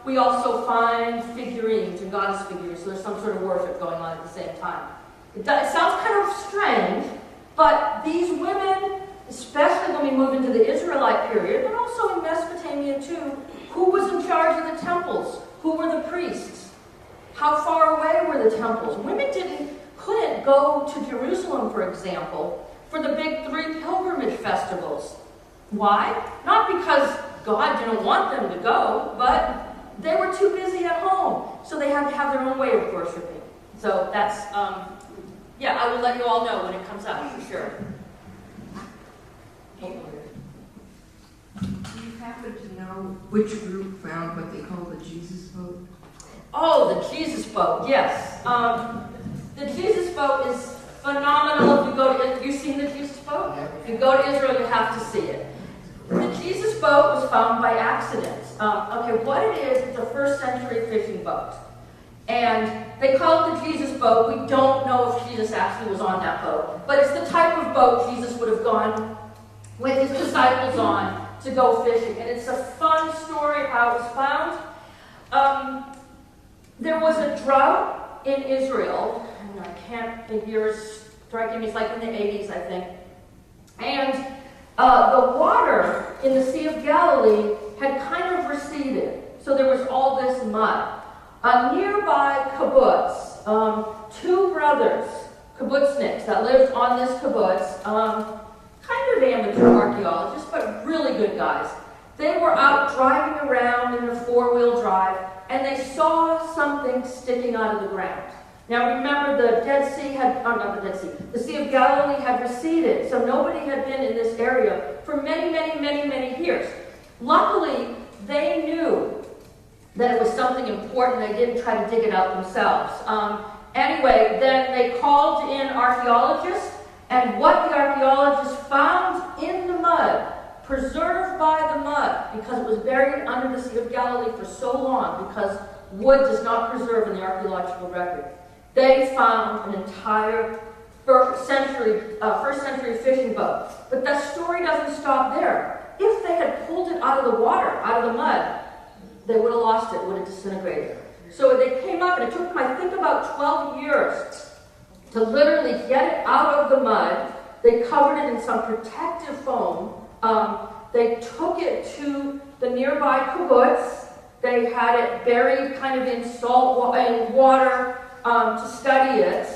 we also find figurines and goddess figures. So there's some sort of worship going on at the same time. It sounds kind of strange, but these women, especially when we move into the Israelite period, but also in Mesopotamia too, who was in charge of the temples? Who were the priests? How far away were the temples? Women couldn't go to Jerusalem, for example, for the big 3 pilgrimage festivals. Why? Not because God didn't want them to go, but they were too busy at home, so they had to have their own way of worshiping. So that's, I will let you all know when it comes out, for sure. Do you happen to know which group found what they call the Jesus boat? Oh, the Jesus boat, yes. The Jesus boat is phenomenal. If you go to, have you seen the Jesus boat? If you go to Israel, you have to see it. The Jesus boat was found by accident. Okay, what it is, it's a first century fishing boat. And they call it the Jesus boat. We don't know if Jesus actually was on that boat. But it's the type of boat Jesus would have gone with his disciples on to go fishing. And it's a fun story of how it was found. There was a drought in Israel. I can't, the years striking me, it's like in the 80s, I think. And the water in the Sea of Galilee had kind of receded. So there was all this mud. A nearby kibbutz, two brothers, kibbutzniks, that lived on this kibbutz, kind of amateur archaeologists, but really good guys. They were out driving around in a four-wheel drive, and they saw something sticking out of the ground. Now remember, the Dead Sea had, not the Dead Sea, the Sea of Galilee had receded, so nobody had been in this area for many, many, many, many years. Luckily, they knew that it was something important. They didn't try to dig it out themselves. Anyway, then they called in archaeologists, and what the archaeologists found in the mud, preserved by the mud, because it was buried under the Sea of Galilee for so long, because wood does not preserve in the archaeological record. They found an entire first century fishing boat. But the story doesn't stop there. If they had pulled it out of the water, out of the mud, they would have lost it, would have disintegrated. So they came up, and it took them, I think, about 12 years to literally get it out of the mud. They covered it in some protective foam. They took it to the nearby kibbutz. They had it buried kind of in salt and water to study it.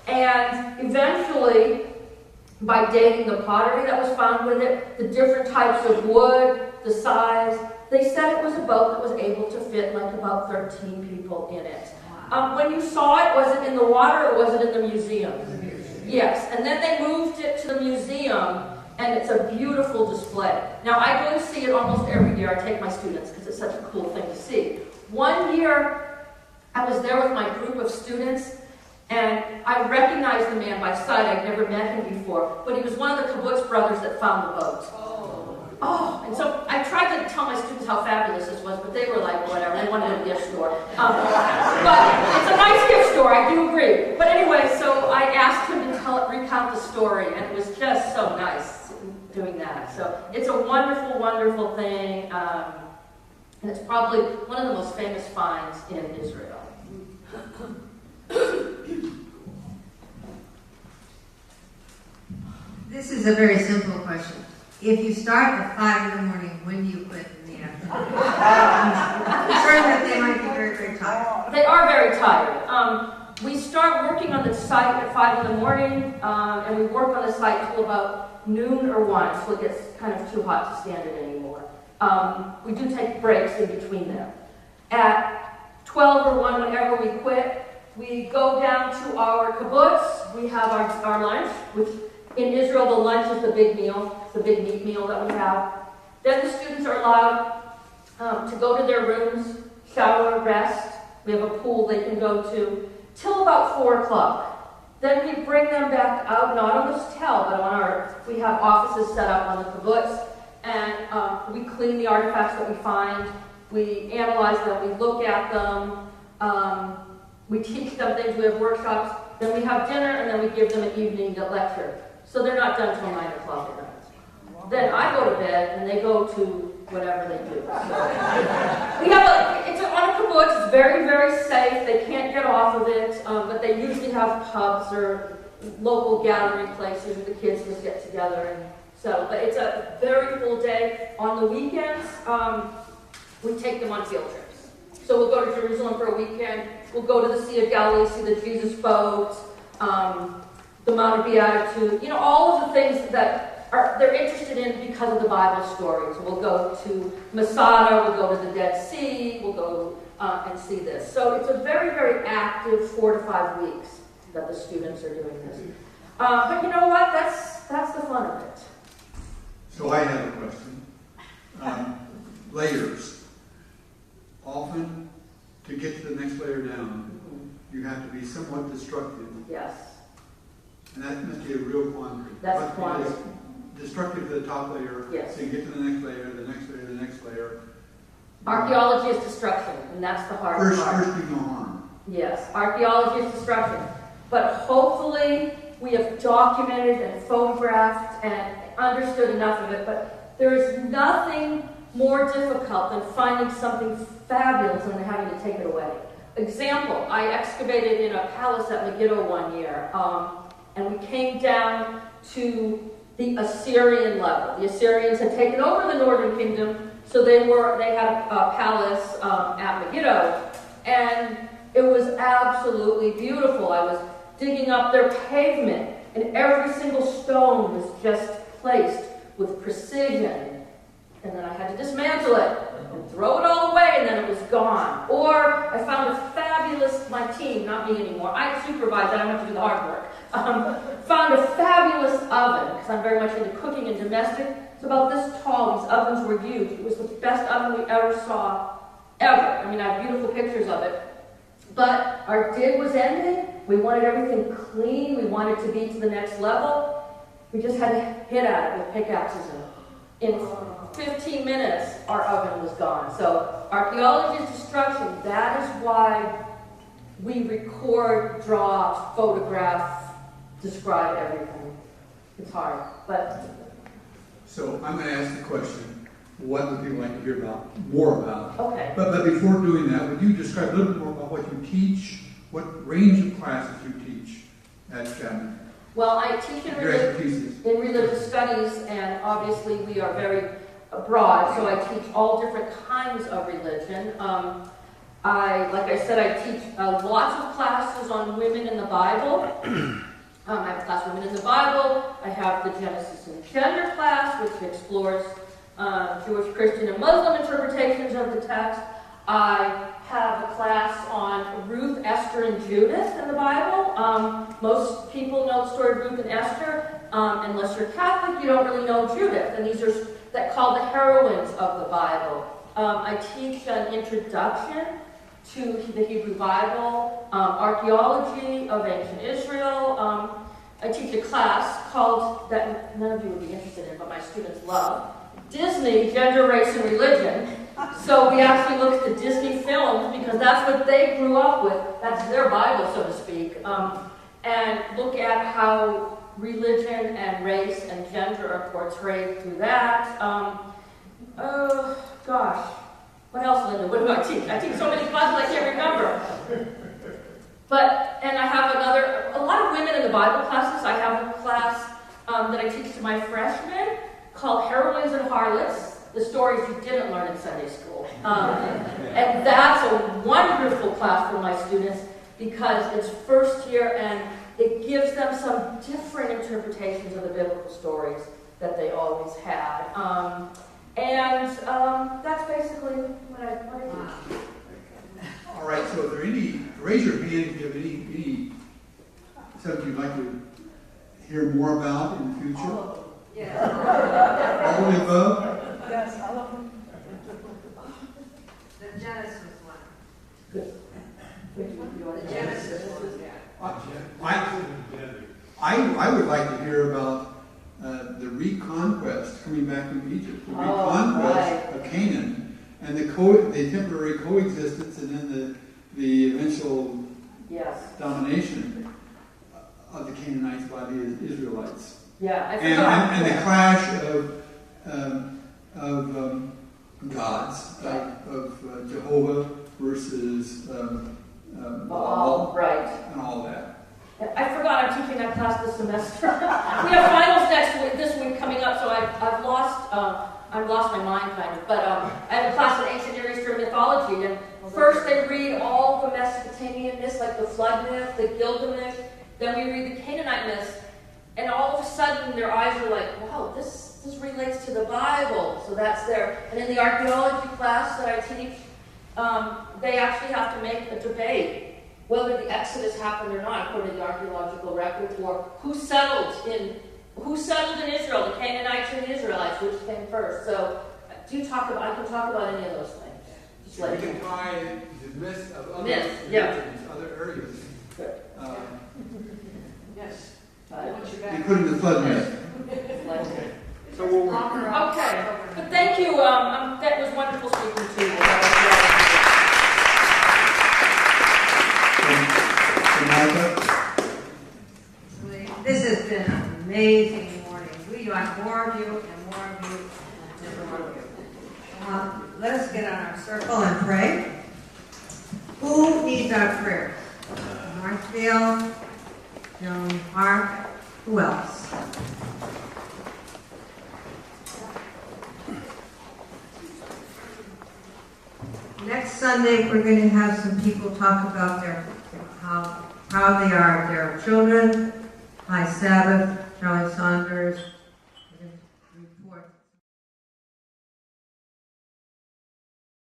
And eventually, by dating the pottery that was found with it, the different types of wood, the size, they said it was a boat that was able to fit like about 13 people in it. When you saw it, was it in the water or was it in the museum? Yes, and then they moved it to the museum, and it's a beautiful display. Now, I go to see it almost every year. I take my students because it's such a cool thing to see. One year, I was there with my group of students, and I recognized the man by sight. I'd never met him before, but he was one of the kibbutz brothers that found the boat. Oh, and so I tried to tell my students how fabulous this was, but they were like, whatever, they wanted a gift store. But it's a nice gift store, I do agree. But anyway, so I asked him to recount the story, and it was just so nice doing that. So it's a wonderful, wonderful thing, and it's probably one of the most famous finds in Israel. This is a very simple question. If you start at 5 in the morning, when do you quit in the afternoon? I'm concerned that they might be very, very tired. They are very tired. We start working on the site at 5 in the morning, and we work on the site till about noon or 1, so it gets kind of too hot to stand it anymore. We do take breaks in between them. At 12 or 1, whenever we quit, we go down to our kibbutz. We have our lunch, which in Israel, the lunch is the big meal. It's the big meat meal that we have. Then the students are allowed to go to their rooms, shower, rest. We have a pool they can go to till about 4 o'clock. Then we bring them back out, not on the hotel, but we have offices set up on the kibbutz, and we clean the artifacts that we find. We analyze them. We look at them. We teach them things. We have workshops. Then we have dinner, and then we give them an evening lecture. So they're not done till 9 o'clock at night. Then I go to bed, and they go to whatever they do. So we have it's on a kibbutz. It's very, very safe. They can't get off of it, but they usually have pubs or local gathering places where the kids just get together and settle. But it's a very full day. On the weekends, we take them on field trips. So we'll go to Jerusalem for a weekend. We'll go to the Sea of Galilee, see the Jesus boat, the Mount of Beatitude, all of the things that they're interested in because of the Bible stories. We'll go to Masada, we'll go to the Dead Sea, we'll go and see this. So it's a very, very active 4 to 5 weeks that the students are doing this. But you know what? That's the fun of it. So I have a question. Layers. Often, to get to the next layer down, you have to be somewhat destructive. Yes. And that must be a real quandary. That's Must a be quandary. just destructive to the top layer, Yes. so you get to the next layer, the next layer, the next layer. Archaeology is destruction, and that's the hard First part. do no harm. Yes, archaeology is destruction. But hopefully we have documented and photographed and understood enough of it. But there is nothing more difficult than finding something fabulous and then having to take it away. Example, I excavated in a palace at Megiddo one year, and we came down to the Assyrian level. The Assyrians had taken over the northern kingdom, so they had a palace at Megiddo, and it was absolutely beautiful. I was digging up their pavement, and every single stone was just placed with precision, and then I had to dismantle it and throw it all away, and then it was gone. Or I found my team, not me anymore, I supervise, I don't have to do the hard work, found a fabulous oven, because I'm very much into cooking and domestic. It's about this tall, these ovens were huge. It was the best oven we ever saw, ever. I mean, I have beautiful pictures of it. But our dig was ending. We wanted everything clean. We wanted to be to the next level. We just had to hit at it with pickaxes. And in 15 minutes, our oven was gone. So archaeology is destruction. That is why we record, draw, photograph, describe everything. It's hard, but... So I'm going to ask the question, what would people like to hear more about? Okay. But before doing that, would you describe a little bit more about what you teach, what range of classes you teach at Chapman? Well, I teach in Your expertise is. religious studies, and obviously we are very broad, so I teach all different kinds of religion. Like I said, I teach lots of classes on women in the Bible. I have a class on Women in the Bible. I have the Genesis and Gender class, which explores Jewish, Christian, and Muslim interpretations of the text. I have a class on Ruth, Esther, and Judith in the Bible. Most people know the story of Ruth and Esther. Unless you're Catholic, you don't really know Judith. And these are called the heroines of the Bible. I teach an introduction to the Hebrew Bible, archaeology of ancient Israel. I teach a class called, that none of you would be interested in, but my students love, Disney, Gender, Race, and Religion. So we actually look at the Disney films because that's what they grew up with. That's their Bible, so to speak. And look at how religion and race and gender are portrayed through that. What else, Linda? What do I teach? I teach so many classes I can't remember. And I have a lot of women in the Bible classes. I have a class that I teach to my freshmen called Heroines and Harlots, the stories you didn't learn in Sunday school. And that's a wonderful class for my students because it's first year and it gives them some different interpretations of the biblical stories that they always had. That's basically what I teach. All right, so if there are any, raise your hand if you have any subject you'd like to hear more about in the future. Yeah. All of the above? Yes, I love them. The Genesis one. Good. The Genesis one. I would like to hear about the reconquest coming back from Egypt, the reconquest of Canaan, and the temporary coexistence, and then the eventual domination of the Canaanites by the Israelites. Yeah, I forgot. And the clash of gods, of Jehovah versus Baal, right, and all that. I forgot I'm teaching that class this semester. We have finals this week coming up, so I've lost my mind kind of. But I have a class in ancient Near Eastern mythology, and first they read all the Mesopotamian myths, like the flood myth, the Gilgamesh. Then we read the Canaanite myths, and all of a sudden their eyes are like, wow, this relates to the Bible. So that's there. And in the archaeology class that I teach, they actually have to make a debate whether the Exodus happened or not, according to the archaeological record, or who settled in Israel, the Canaanites and the Israelites, which came first. So I can talk about any of those things. Just So let we you can know. tie the myths of other Myths, yeah. religions, other areas. Good. Yes. You put in the flood net. So we'll. Okay, but thank you, that was wonderful speaking to you. This has been an amazing morning. We want more of you and more of you and more of you. Let us get on our circle and pray. Who needs our prayers? Northfield, Joan Park, who else? Next Sunday, we're going to have some people talk about how proud they are of their children. High Sabbath, Charlie Saunders,